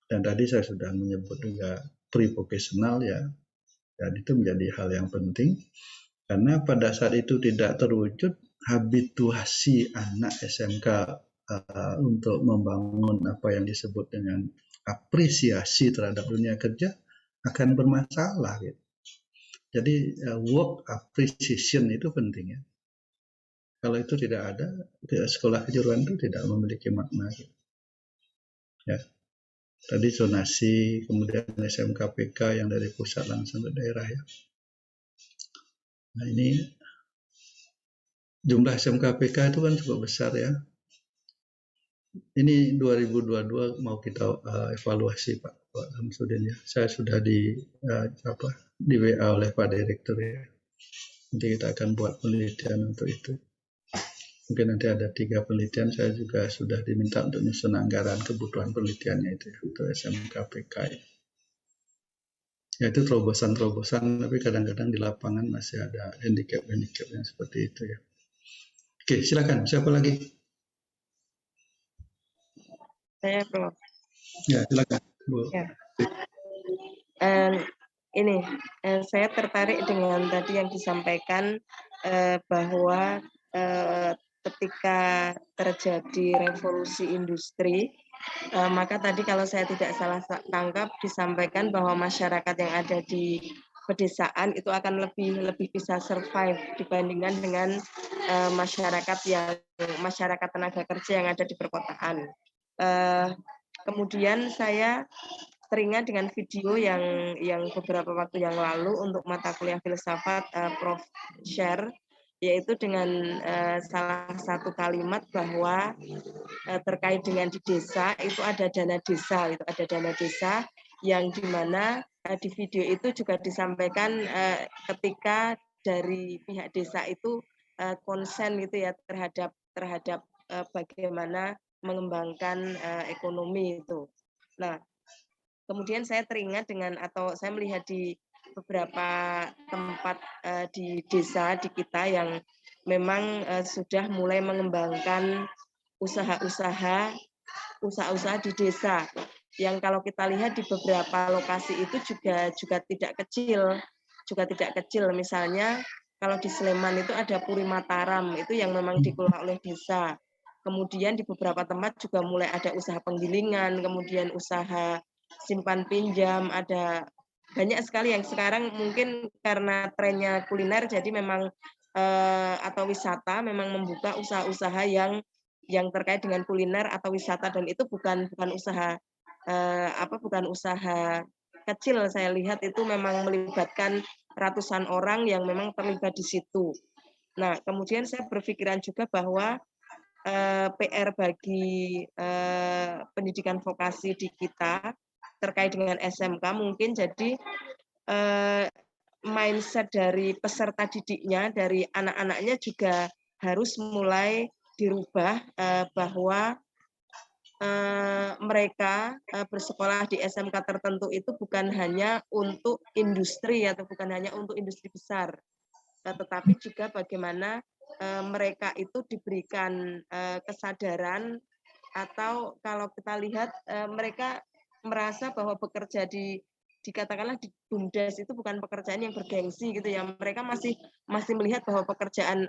Dan tadi saya sudah menyebut juga pre-vocational ya. Dan itu menjadi hal yang penting karena pada saat itu tidak terwujud habituasi anak SMK untuk membangun apa yang disebut dengan apresiasi terhadap dunia kerja akan bermasalah gitu. Jadi work appreciation itu penting ya. Kalau itu tidak ada, sekolah kejuruan itu tidak memiliki makna. Gitu. Ya. Tadi zonasi, kemudian SMKPK yang dari pusat langsung ke daerah ya. Nah ini jumlah SMKPK itu kan cukup besar ya. Ini 2022 mau kita evaluasi Pak Samsudin ya. Saya sudah di WA oleh Pak Direktur ya. Nanti kita akan buat penelitian untuk itu. Mungkin nanti ada 3 penelitian, saya juga sudah diminta untuk nyusun anggaran kebutuhan penelitiannya itu untuk SMKPK. Ya itu terobosan-terobosan, tapi kadang-kadang di lapangan masih ada handicap-handicap yang seperti itu ya. Oke, silakan. Siapa lagi? Saya Prof. Ya, silakan. Bu. Ya. Ini saya tertarik dengan tadi yang disampaikan bahwa ketika terjadi revolusi industri, maka tadi kalau saya tidak salah tangkap disampaikan bahwa masyarakat yang ada di pedesaan itu akan lebih bisa survive dibandingkan dengan masyarakat tenaga kerja yang ada di perkotaan. Kemudian saya teringat dengan video yang beberapa waktu yang lalu untuk mata kuliah filsafat Prof share, yaitu dengan salah satu kalimat bahwa terkait dengan di desa itu ada dana desa yang dimana di video itu juga disampaikan ketika dari pihak desa itu konsen gitu ya terhadap bagaimana mengembangkan ekonomi itu. Nah, kemudian saya teringat atau saya melihat di beberapa tempat di desa di kita yang memang sudah mulai mengembangkan usaha-usaha di desa yang kalau kita lihat di beberapa lokasi itu juga tidak kecil. Misalnya kalau di Sleman itu ada Puri Mataram itu yang memang dikelola oleh desa. Kemudian di beberapa tempat juga mulai ada usaha penggilingan, kemudian usaha simpan pinjam, ada banyak sekali yang sekarang mungkin karena trennya kuliner jadi memang atau wisata memang membuka usaha-usaha yang terkait dengan kuliner atau wisata, dan itu bukan usaha kecil. Saya lihat itu memang melibatkan ratusan orang yang memang terlibat di situ. Nah, kemudian saya berpikiran juga bahwa PR bagi pendidikan vokasi di kita terkait dengan SMK mungkin jadi mindset dari peserta didiknya, dari anak-anaknya juga harus mulai dirubah bahwa mereka bersekolah di SMK tertentu itu bukan hanya untuk industri atau bukan hanya untuk industri besar, tetapi juga bagaimana mereka itu diberikan kesadaran, atau kalau kita lihat mereka merasa bahwa bekerja dikatakanlah di BUMDes itu bukan pekerjaan yang bergengsi gitu ya. Mereka masih melihat bahwa pekerjaan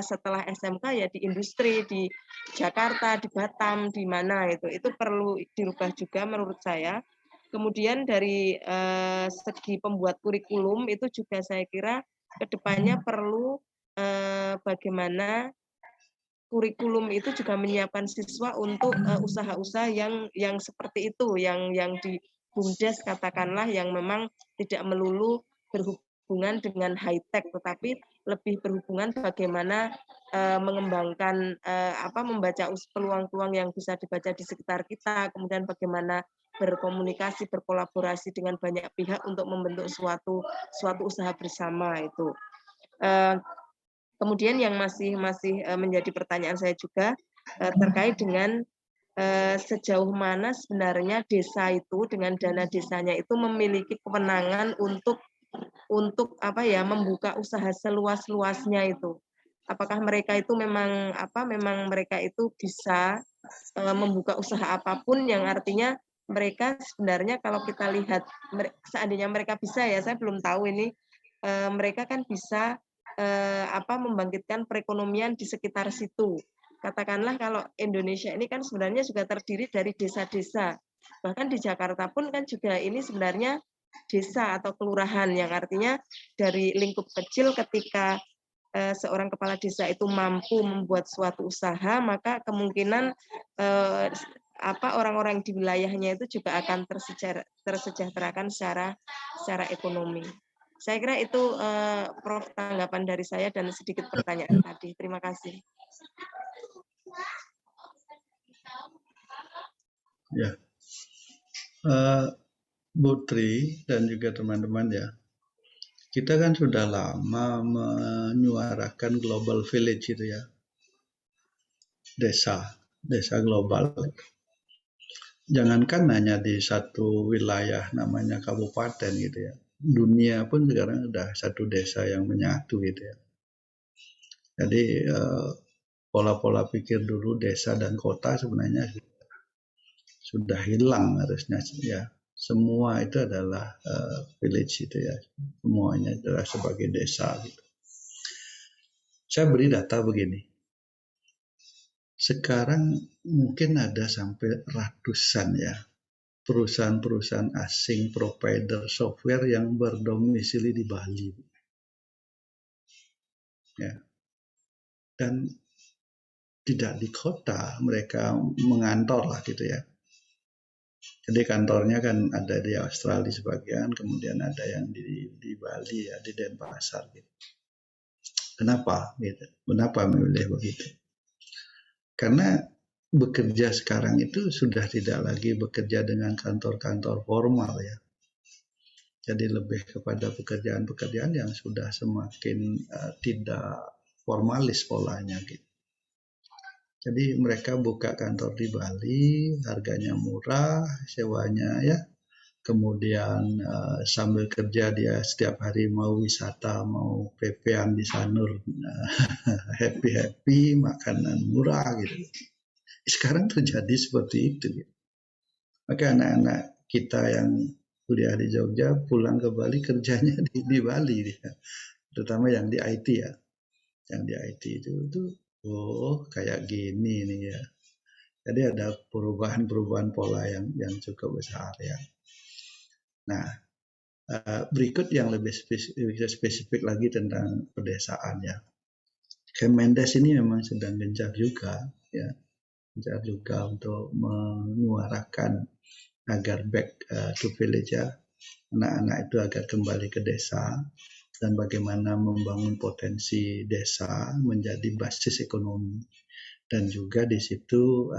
setelah SMK ya di industri di Jakarta, di Batam, di mana itu perlu dirubah juga menurut saya. Kemudian dari segi pembuat kurikulum itu juga saya kira kedepannya perlu bagaimana kurikulum itu juga menyiapkan siswa untuk usaha-usaha yang seperti itu, yang di BUMDes katakanlah, yang memang tidak melulu berhubungan berhubungan dengan high tech, tetapi lebih berhubungan bagaimana mengembangkan membaca peluang-peluang yang bisa dibaca di sekitar kita, kemudian bagaimana berkomunikasi, berkolaborasi dengan banyak pihak untuk membentuk suatu usaha bersama itu. Kemudian yang masih menjadi pertanyaan saya juga terkait dengan sejauh mana sebenarnya desa itu dengan dana desanya itu memiliki kewenangan untuk membuka usaha seluas-luasnya itu. Apakah mereka itu memang mereka itu bisa membuka usaha apapun, yang artinya mereka sebenarnya kalau kita lihat seandainya mereka bisa, ya saya belum tahu ini, mereka kan bisa membangkitkan perekonomian di sekitar situ. Katakanlah kalau Indonesia ini kan sebenarnya juga terdiri dari desa-desa. Bahkan di Jakarta pun kan juga ini sebenarnya desa atau kelurahan, yang artinya dari lingkup kecil ketika seorang kepala desa itu mampu membuat suatu usaha, maka kemungkinan orang-orang di wilayahnya itu juga akan tersejahterakan secara ekonomi. Saya kira itu Prof tanggapan dari saya dan sedikit pertanyaan tadi. Terima kasih. Ya, Bu Tri dan juga teman-teman ya, kita kan sudah lama menyuarakan global village itu ya, desa global. Jangankan hanya di satu wilayah namanya kabupaten gitu ya, dunia pun sekarang udah satu desa yang menyatu gitu ya. Jadi pola-pola pikir dulu desa dan kota sebenarnya sudah hilang harusnya ya. Semua itu adalah village itu ya, semuanya adalah sebagai desa gitu. Saya beri data begini. Sekarang mungkin ada sampai ratusan ya perusahaan-perusahaan asing provider software yang berdomisili di Bali. Ya. Dan tidak di kota, mereka mengantor lah gitu ya. Jadi kantornya kan ada di Australia sebagian, kemudian ada yang di Bali ya, di Denpasar gitu. Kenapa gitu? Kenapa memilih begitu? Karena bekerja sekarang itu sudah tidak lagi bekerja dengan kantor-kantor formal ya. Jadi lebih kepada pekerjaan-pekerjaan yang sudah semakin tidak formalis polanya gitu. Jadi mereka buka kantor di Bali, harganya murah, sewanya ya. Kemudian sambil kerja dia setiap hari mau wisata, mau PP-an di Sanur, happy-happy, makanan murah gitu. Sekarang terjadi seperti itu. Gitu. Maka anak-anak kita yang kuliah di Jogja pulang ke Bali kerjanya di Bali, dia. Terutama yang di IT ya. Yang di IT itu kayak gini nih ya. Jadi ada perubahan-perubahan pola yang cukup besar ya. Nah, berikut yang lebih spesifik lagi tentang pedesaan ya. Kemendes ini memang sedang gencar juga ya, gencar juga untuk menyuarakan agar back to village ya, anak-anak itu agar kembali ke desa dan bagaimana membangun potensi desa menjadi basis ekonomi, dan juga di situ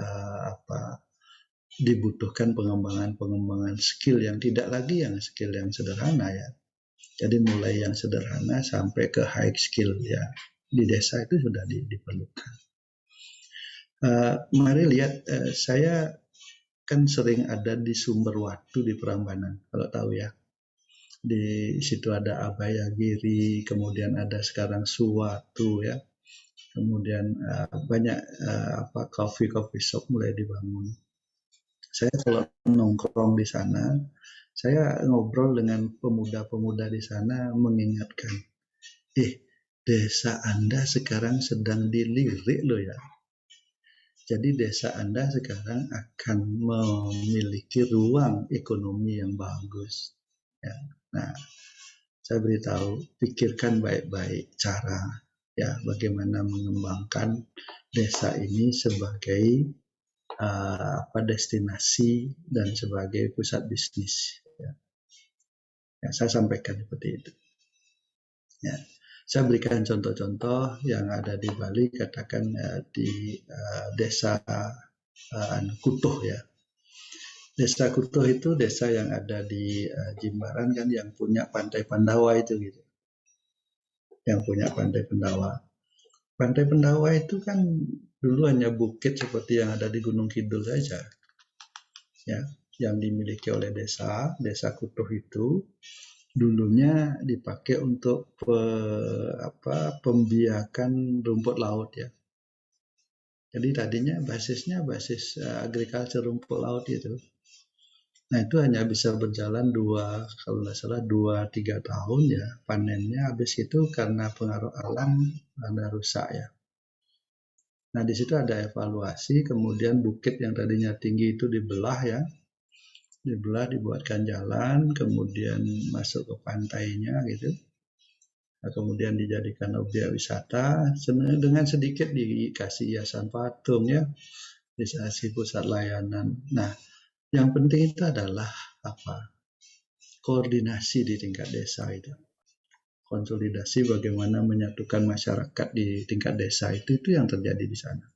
dibutuhkan pengembangan skill yang tidak lagi yang skill yang sederhana ya. Jadi mulai yang sederhana sampai ke high skill ya, di desa itu sudah diperlukan. Mari lihat, saya kan sering ada di Sumber Waktu di Prambanan, kalau tahu ya. Di situ ada Abayagiri, kemudian ada sekarang Suwatu ya. Kemudian banyak coffee shop mulai dibangun. Saya kalau nongkrong di sana, saya ngobrol dengan pemuda-pemuda di sana mengingatkan, desa Anda sekarang sedang dilirik loh ya. Jadi desa Anda sekarang akan memiliki ruang ekonomi yang bagus. Ya. Nah, saya beritahu, pikirkan baik-baik cara ya bagaimana mengembangkan desa ini sebagai destinasi dan sebagai pusat bisnis. Ya. Ya, saya sampaikan seperti itu. Ya, saya berikan contoh-contoh yang ada di Bali, katakan di desa Kutuh ya. Desa Kutuh itu desa yang ada di Jimbaran kan, yang punya Pantai Pandawa itu gitu. Yang punya Pantai Pandawa. Pantai Pandawa itu kan dulu hanya bukit seperti yang ada di Gunung Kidul saja. Ya, yang dimiliki oleh desa Kutuh itu dulunya dipakai untuk pembiakan rumput laut ya. Jadi tadinya basisnya basis agriculture rumput laut itu. Nah itu hanya bisa berjalan kalau nggak salah 2-3 tahun ya panennya. Habis itu karena pengaruh alam ada rusak ya. Nah di situ ada evaluasi, kemudian bukit yang tadinya tinggi itu dibelah ya. Dibelah, dibuatkan jalan, kemudian masuk ke pantainya gitu. Nah, kemudian dijadikan objek wisata, dengan sedikit dikasih hiasan patung ya, dikasih pusat layanan. Nah, yang penting itu adalah koordinasi di tingkat desa itu. Konsolidasi bagaimana menyatukan masyarakat di tingkat desa itu yang terjadi di sana.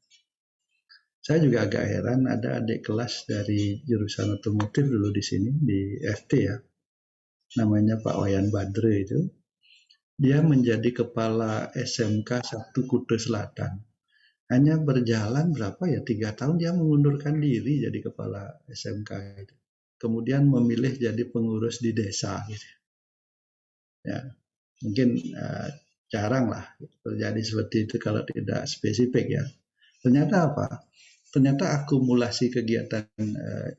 Saya juga agak heran, ada adik kelas dari jurusan otomotif dulu di sini, di FT ya, namanya Pak Wayan Badre itu. Dia menjadi kepala SMK 1 Kuta Selatan. Hanya berjalan 3 tahun dia mengundurkan diri jadi kepala SMK itu. Kemudian memilih jadi pengurus di desa gitu. Ya, mungkin jarang lah terjadi seperti itu kalau tidak spesifik ya. Ternyata apa? Ternyata akumulasi kegiatan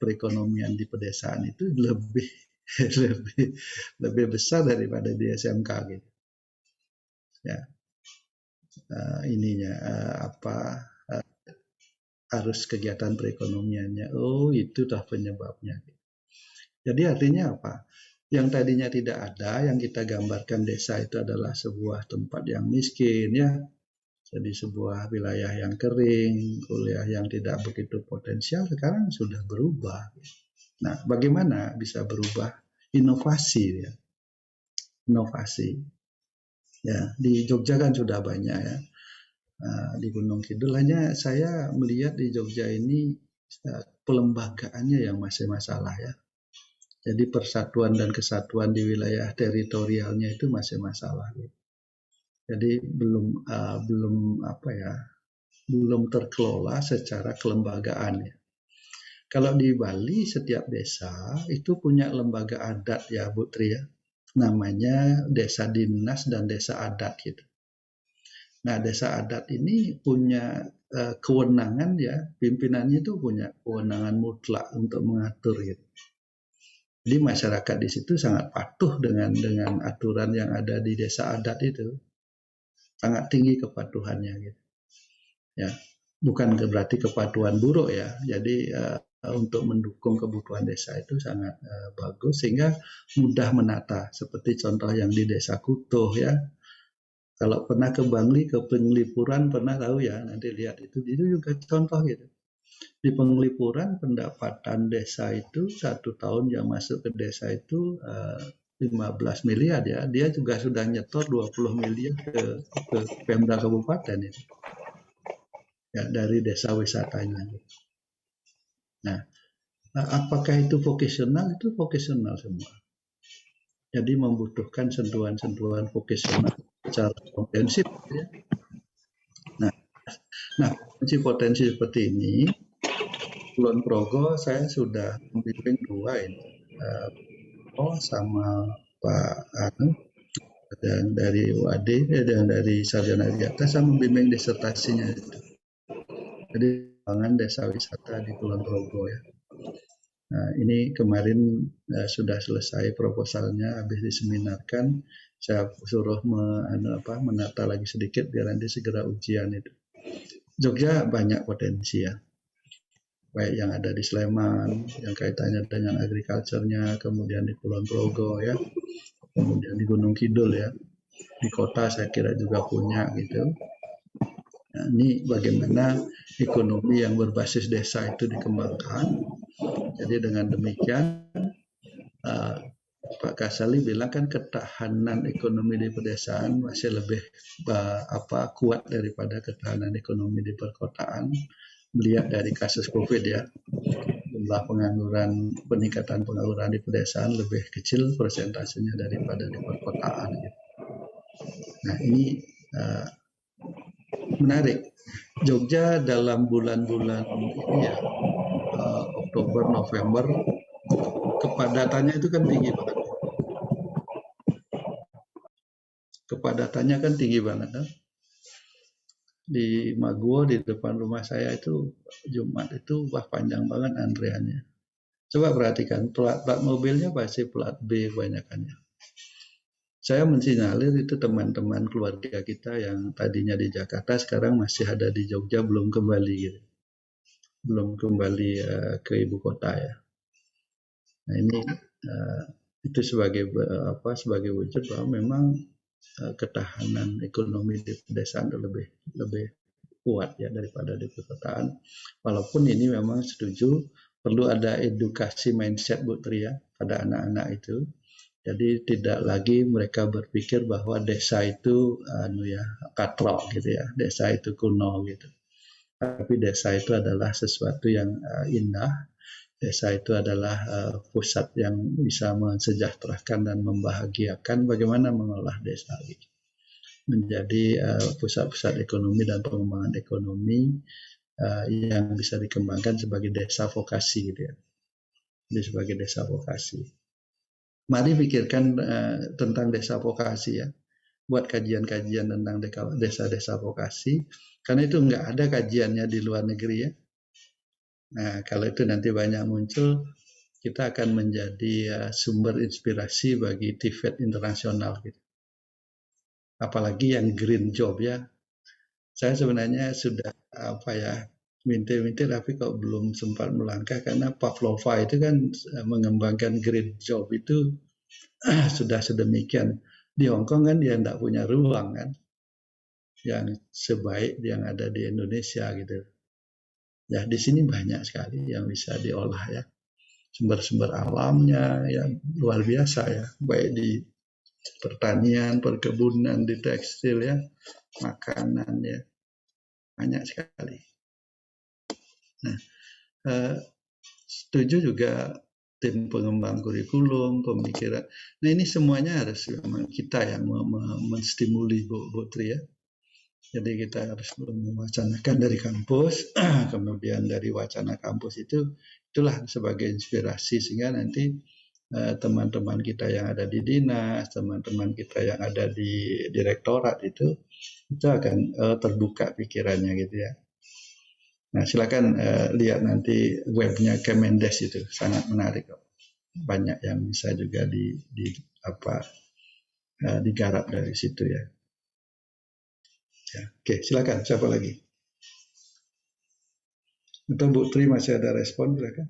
perekonomian di pedesaan itu lebih besar daripada di SMK gitu. Ya, harus kegiatan perekonomiannya. Oh, itu dah penyebabnya. Jadi artinya apa? Yang tadinya tidak ada, yang kita gambarkan desa itu adalah sebuah tempat yang miskin ya. Jadi sebuah wilayah yang kering, wilayah yang tidak begitu potensial, sekarang sudah berubah. Nah, bagaimana bisa berubah? Inovasi ya. Inovasi. Ya, di Jogja kan sudah banyak ya. Di Gunung Kidul hanya saya melihat di Jogja ini pelembagaannya yang masih masalah ya. Jadi persatuan dan kesatuan di wilayah teritorialnya itu masih masalah. Gitu. Jadi belum terkelola secara kelembagaan ya. Kalau di Bali setiap desa itu punya lembaga adat ya Bu Tri ya. Namanya desa dinas dan desa adat gitu. Nah, desa adat ini punya kewenangan ya, pimpinannya itu punya kewenangan mutlak untuk mengatur gitu. Jadi masyarakat di situ sangat patuh dengan aturan yang ada di desa adat itu. Sangat tinggi kepatuhannya gitu. Ya, bukan berarti kepatuhan buruk ya. Jadi untuk mendukung kebutuhan desa itu sangat bagus sehingga mudah menata. Seperti contoh yang di Desa Kutuh ya. Kalau pernah ke Bangli, ke Penglipuran pernah tahu ya, nanti lihat itu juga contoh gitu. Di Penglipuran pendapatan desa itu 1 tahun yang masuk ke desa itu 15 miliar ya. Dia juga sudah nyetor 20 miliar ke Pemda Kabupaten itu. Ya, dari desa wisatanya. Nah, apakah itu vokasional? Itu vokasional semua. Jadi membutuhkan sentuhan-sentuhan vokasional secara komprehensif. Ya. Nah, potensi seperti ini, Kulon Progo saya sudah membimbing 2 ini, sama Pak dan dari UAD dan dari sarjana di atas saya membimbing disertasinya itu. Jadi pengembangan desa wisata di Kulon Progo ya. Nah, ini kemarin sudah selesai proposalnya, habis diseminarkan, saya suruh menata lagi sedikit biar nanti segera ujian itu. Jogja banyak potensi ya, baik yang ada di Sleman, yang kaitannya dengan agriculture-nya, kemudian di Kulon Progo ya, kemudian di Gunung Kidul ya, di kota saya kira juga punya gitu. Nah, ini bagaimana ekonomi yang berbasis desa itu dikembangkan. Jadi dengan demikian Pak Kasali bilang kan ketahanan ekonomi di pedesaan masih lebih kuat daripada ketahanan ekonomi di perkotaan. Melihat dari kasus COVID ya, jumlah pengangguran, peningkatan pengangguran di pedesaan lebih kecil persentasenya daripada di perkotaan. Gitu. Nah ini menarik. Jogja dalam bulan-bulan ini ya, Oktober, November, kepadatannya itu kan tinggi banget. Kepadatannya kan tinggi banget. Kan? Di Maguwo, di depan rumah saya itu Jumat itu panjang banget antreannya. Coba perhatikan, plat mobilnya pasti plat B kebanyakannya. Saya mensinyalir itu teman-teman keluarga kita yang tadinya di Jakarta sekarang masih ada di Jogja, belum kembali gitu. Belum kembali ke ibu kota ya. Nah ini itu sebagai wujud bahwa memang ketahanan ekonomi di pedesaan lebih kuat ya daripada di perkotaan. Walaupun ini memang setuju perlu ada edukasi mindset Bu Tri ya pada anak-anak itu. Jadi tidak lagi mereka berpikir bahwa desa itu katrok gitu ya, desa itu kuno gitu. Tapi desa itu adalah sesuatu yang indah. Desa itu adalah pusat yang bisa mensejahterakan dan membahagiakan bagaimana mengolah desa gitu. Menjadi pusat-pusat ekonomi dan pengembangan ekonomi yang bisa dikembangkan sebagai desa vokasi gitu ya. Jadi sebagai desa vokasi. Mari pikirkan tentang desa vokasi ya. Buat kajian-kajian tentang desa-desa vokasi. Karena itu nggak ada kajiannya di luar negeri ya. Nah kalau itu nanti banyak muncul, kita akan menjadi sumber inspirasi bagi TVET internasional gitu. Apalagi yang green job ya. Saya sebenarnya sudah minta-minta tapi kok belum sempat melangkah karena Pavlova itu kan mengembangkan green job itu sudah sedemikian. Di Hong Kong kan dia tidak punya ruang kan yang sebaik yang ada di Indonesia gitu. Ya di sini banyak sekali yang bisa diolah ya. Sumber-sumber alamnya ya luar biasa ya, baik di pertanian, perkebunan, di tekstil ya, makanan ya, banyak sekali. Nah, setuju juga tim pengembang kurikulum, pemikiran. Nah ini semuanya harus memang kita yang menstimuli Bu Tri ya. Jadi kita harus mewacanakan dari kampus, kemudian dari wacana kampus itulah sebagai inspirasi sehingga nanti teman-teman kita yang ada di dinas, teman-teman kita yang ada di direktorat itu akan terbuka pikirannya gitu ya. Nah silakan lihat nanti webnya Kemendes itu sangat menarik kok. Banyak yang bisa juga digarap dari situ ya. Oke, silakan. Siapa lagi? Atau Bu Tri masih ada respon, silakan.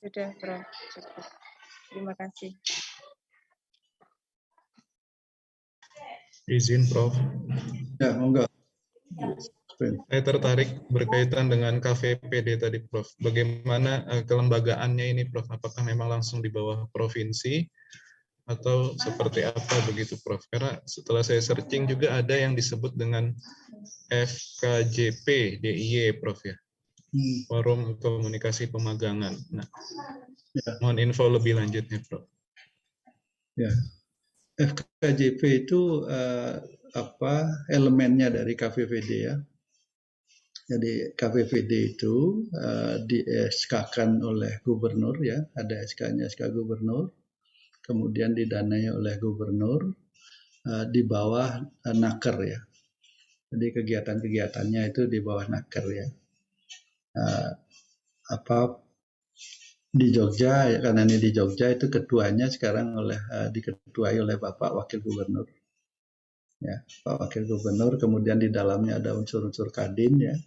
Sudah, Prof. Terima kasih. Izin, Prof. Ya, monggo. Saya tertarik berkaitan dengan KVPD tadi, Prof. Bagaimana kelembagaannya ini, Prof? Apakah memang langsung di bawah provinsi atau seperti apa begitu, Prof? Karena setelah saya searching juga ada yang disebut dengan FKJP DIY, Prof ya. Forum Komunikasi Pemagangan. Nah, mohon info lebih lanjutnya, Prof. Ya. FKJP itu elemennya dari KVVD ya. Jadi KVVD itu di-SK-kan oleh gubernur ya, ada SK-nya SK gubernur, kemudian didanai oleh gubernur di bawah Naker ya. Jadi kegiatan-kegiatannya itu di bawah Naker ya. Di Jogja ya, karena ini di Jogja itu ketuanya sekarang diketuai oleh Bapak Wakil Gubernur. Ya, Pak Wakil Gubernur, kemudian di dalamnya ada unsur-unsur Kadin ya.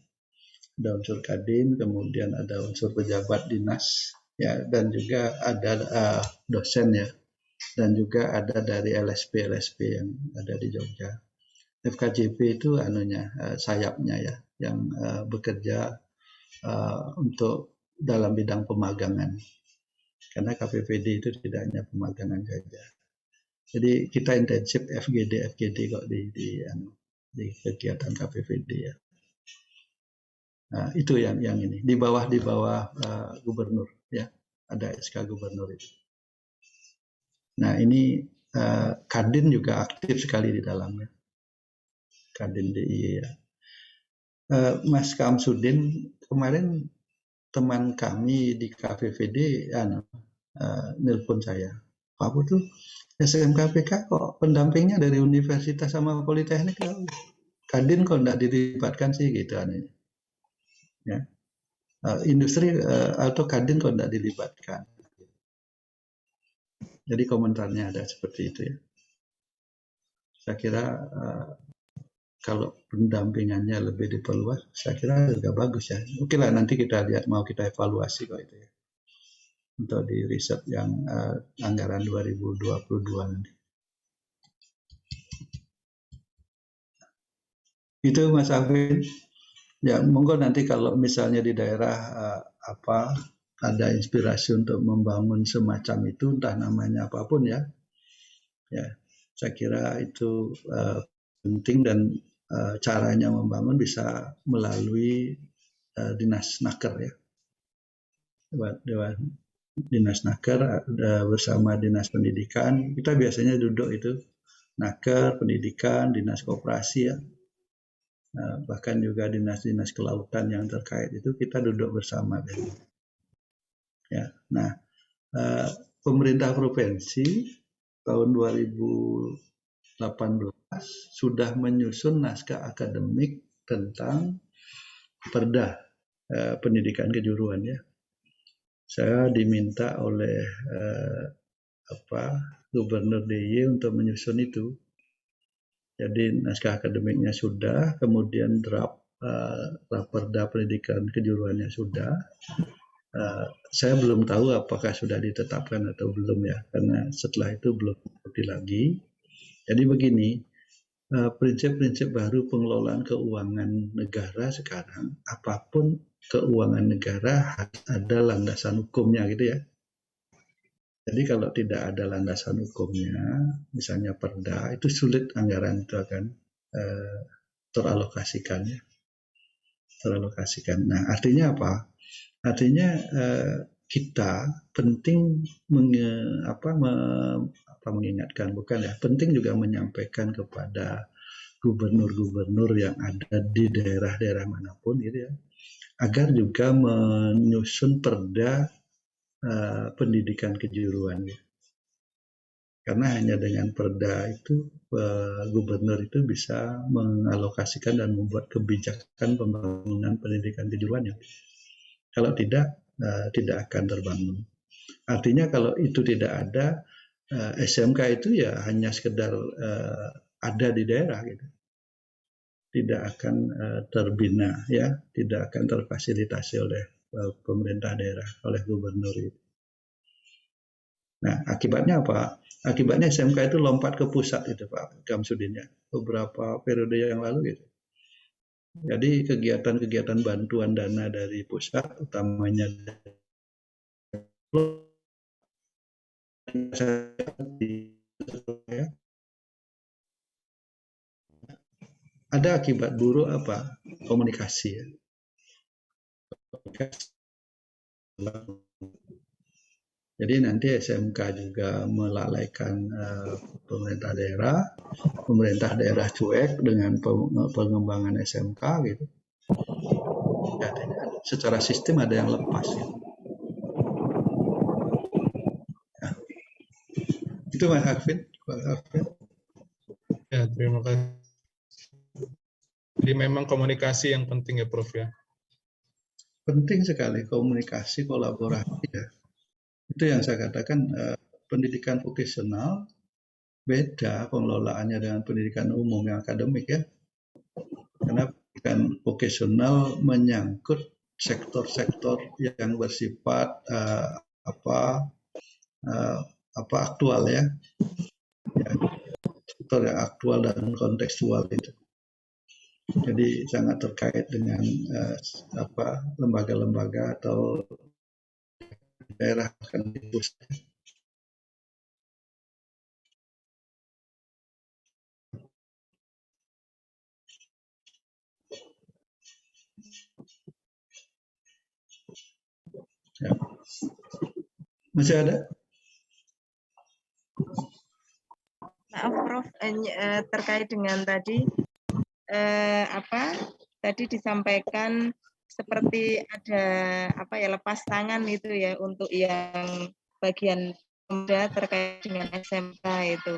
Ada unsur Kadin, kemudian ada unsur pejabat dinas ya, dan juga ada dosen ya. Dan juga ada dari LSP yang ada di Jogja. FKJP itu sayapnya ya, yang bekerja untuk dalam bidang pemagangan. karena KPPD itu tidak hanya pemagangan saja. Jadi kita intensif FGD kok di kegiatan KPPD ya. Nah, itu yang ini di bawah gubernur ya, ada SK gubernur itu. Nah ini Kadin juga aktif sekali di dalamnya, Kadin DIY ya. Mas Kamsudin kemarin teman kami di KPPD nelpon saya, Pak Putu, SMKPK kok pendampingnya dari universitas sama politeknik, Kadin kok enggak dilibatkan sih gitu anehnya. Ya. Industri atau Kadin kok enggak dilibatkan. Jadi komentarnya ada seperti itu ya. Saya kira kalau pendampingannya lebih diperluas, saya kira juga bagus ya. Oke lah, nanti kita lihat, mau kita evaluasi kok itu ya. Untuk di riset yang anggaran 2022 nanti. Itu Mas Alvin. Ya, monggo nanti kalau misalnya di daerah ada inspirasi untuk membangun semacam itu, entah namanya apapun ya. Ya, saya kira itu penting, dan caranya membangun bisa melalui Dinas Naker ya. Dewan Dinas Naker bersama Dinas Pendidikan. Kita biasanya duduk itu Naker, Pendidikan, Dinas Koperasi ya. Bahkan juga dinas-dinas kelautan yang terkait itu kita duduk bersama. Ya, nah pemerintah provinsi tahun 2018 sudah menyusun naskah akademik tentang perda pendidikan kejuruan ya. Saya diminta oleh Gubernur DIY untuk menyusun itu. Jadi naskah akademiknya sudah, kemudian draft perda pendidikan kejuruannya sudah. Saya belum tahu apakah sudah ditetapkan atau belum ya, karena setelah itu belum seperti lagi. Jadi begini, prinsip-prinsip baru pengelolaan keuangan negara sekarang, apapun keuangan negara harus ada landasan hukumnya gitu ya. Jadi kalau tidak ada landasan hukumnya, misalnya perda, itu sulit anggaran itu akan teralokasikan ya. Nah, artinya apa? Artinya kita penting mengingatkan, bukan ya, penting juga menyampaikan kepada gubernur-gubernur yang ada di daerah-daerah manapun gitu ya, agar juga menyusun perda pendidikan kejuruan ya. Karena hanya dengan perda itu gubernur itu bisa mengalokasikan dan membuat kebijakan pembangunan pendidikan kejuruan ya. Kalau tidak akan terbangun. Artinya kalau itu tidak ada, SMK itu ya hanya sekedar ada di daerah gitu. Tidak akan terbina ya, tidak akan terfasilitasi oleh pemerintah daerah, oleh gubernur itu. Nah, akibatnya apa? Akibatnya SMK itu lompat ke pusat itu Pak Kamsudin ya, beberapa periode yang lalu gitu. Jadi kegiatan-kegiatan bantuan dana dari pusat, utamanya ada akibat buruk apa? Komunikasi ya. Jadi nanti SMK juga melalaikan pemerintah daerah cuek dengan pengembangan SMK gitu. Jadi, secara sistem ada yang lepas gitu. Nah, itu Mas Alvin. Ya, terima kasih. Jadi memang komunikasi yang penting ya Prof ya. Penting sekali komunikasi, kolaborasi ya. Itu yang saya katakan, pendidikan vokasional beda pengelolaannya dengan pendidikan umum yang akademik ya. Karena pendidikan vokasional menyangkut sektor-sektor yang bersifat aktual ya. Sektor yang aktual dan kontekstual itu. Jadi sangat terkait dengan lembaga-lembaga atau daerah akan di pusat. Ya. Masih ada? Maaf Prof, terkait dengan tadi tadi disampaikan seperti ada lepas tangan itu ya untuk yang bagian Pemda terkait dengan SMK itu.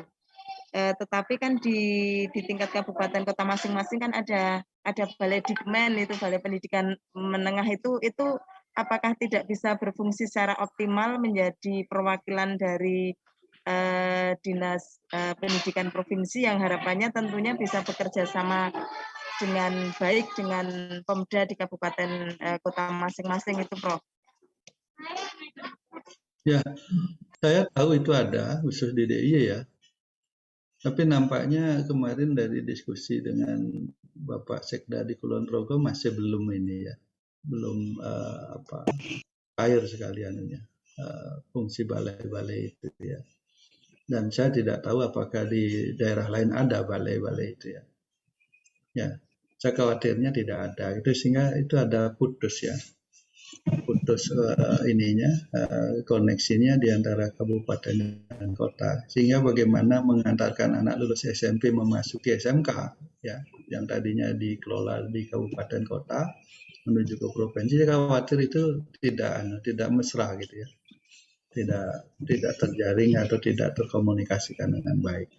Tetapi kan di tingkat kabupaten kota masing-masing kan ada balai dikmen itu, balai pendidikan menengah itu apakah tidak bisa berfungsi secara optimal menjadi perwakilan dari dinas pendidikan provinsi yang harapannya tentunya bisa bekerja sama dengan baik dengan Pemda di kabupaten kota masing-masing itu, Prof. Ya, saya tahu itu ada khusus di DIY ya. Tapi nampaknya kemarin dari diskusi dengan Bapak Sekda di Kulon Progo masih belum ini ya, belum cair sekali anunya fungsi balai-balai itu ya. Dan saya tidak tahu apakah di daerah lain ada balai-balai itu ya. Ya, saya khawatirnya tidak ada. Itu sehingga itu ada putus ya, putus koneksinya di antara kabupaten dan kota. Sehingga bagaimana mengantarkan anak lulus SMP memasuki SMK ya, yang tadinya dikelola di kabupaten kota menuju ke provinsi. Saya khawatir itu tidak mesra gitu ya. Tidak terjaring atau tidak terkomunikasikan dengan baik.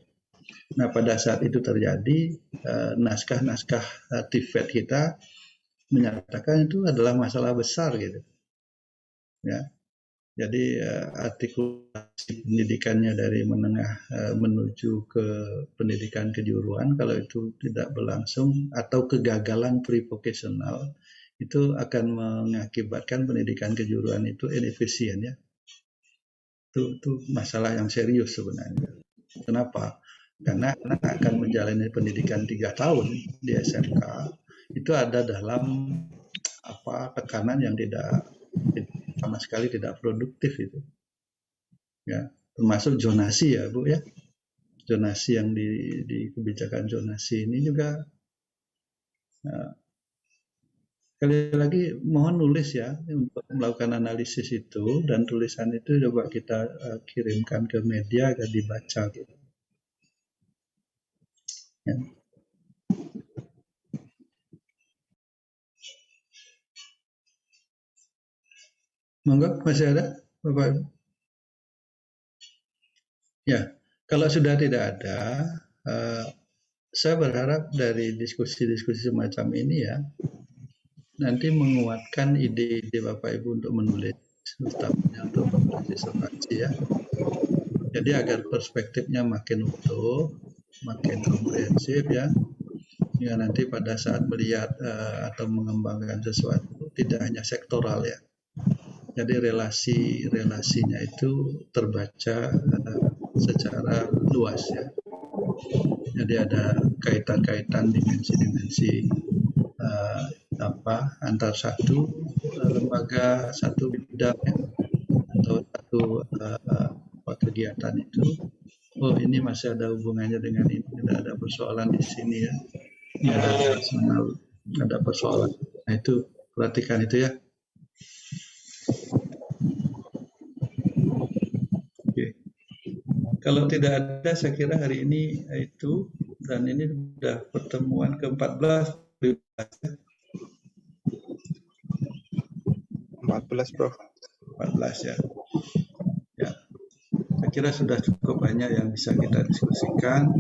Nah, pada saat itu terjadi, naskah-naskah TVET kita menyatakan itu adalah masalah besar gitu. Ya. Jadi artikulasi pendidikannya dari menengah menuju ke pendidikan kejuruan kalau itu tidak berlangsung atau kegagalan pre-vocational itu akan mengakibatkan pendidikan kejuruan itu inefisien ya. Itu masalah yang serius sebenarnya. Kenapa? Karena anak akan menjalani pendidikan 3 tahun di SMK itu ada dalam tekanan yang tidak sama sekali tidak produktif itu. Ya, termasuk zonasi ya, Bu ya. Zonasi yang di kebijakan zonasi ini juga sekali lagi mohon nulis ya untuk melakukan analisis itu, dan tulisan itu coba kita kirimkan ke media agar dibaca gitu. Ya. Monggo, masih ada Bapak Ibu? Ya, kalau sudah tidak ada, saya berharap dari diskusi-diskusi semacam ini ya, nanti menguatkan ide-ide Bapak Ibu untuk menulis, utamanya untuk menulis disertasi ya. Jadi agar perspektifnya makin utuh, makin komprehensif ya, hingga nanti pada saat melihat atau mengembangkan sesuatu tidak hanya sektoral ya. Jadi relasinya itu terbaca secara luas ya. Jadi ada kaitan-kaitan dimensi-dimensi antar satu lembaga, satu bidang ya, atau satu kegiatan itu. Oh, ini masih ada hubungannya dengan ini, tidak ada persoalan di sini ya. Ini ada personal, ada persoalan. Nah itu perhatikan itu ya. Oke. Kalau tidak ada, saya kira hari ini itu, dan ini sudah pertemuan ke-14. 14, Prof. 14 ya. Ya. Saya kira sudah cukup banyak yang bisa kita diskusikan.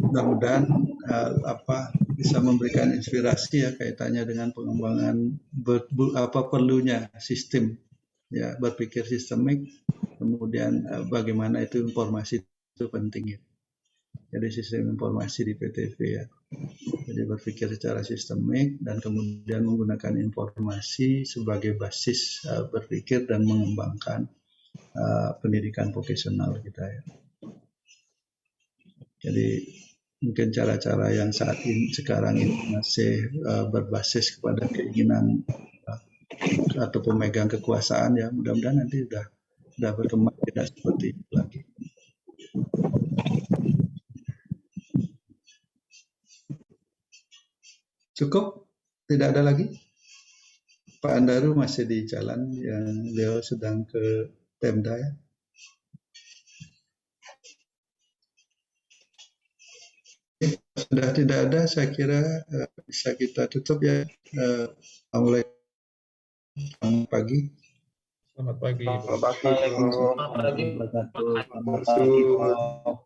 Mudah-mudahan bisa memberikan inspirasi ya kaitannya dengan pengembangan perlunya sistem ya, berpikir sistemik, kemudian bagaimana itu informasi itu penting ya. Jadi sistem informasi di PTV ya. Jadi berpikir secara sistemik dan kemudian menggunakan informasi sebagai basis berpikir dan mengembangkan pendidikan vokasional kita ya. Jadi mungkin cara-cara yang saat ini sekarang ini masih berbasis kepada keinginan atau pemegang kekuasaan, ya mudah-mudahan nanti sudah berkembang tidak seperti itu lagi. Cukup? Tidak ada lagi? Pak Andaru masih di jalan, yang beliau sedang ke Pemda ya. Sudah tidak ada, saya kira bisa kita tutup ya. Assalamualaikum. Selamat pagi. Selamat pagi. Selamat pagi, Bro. Selamat pagi, Prof.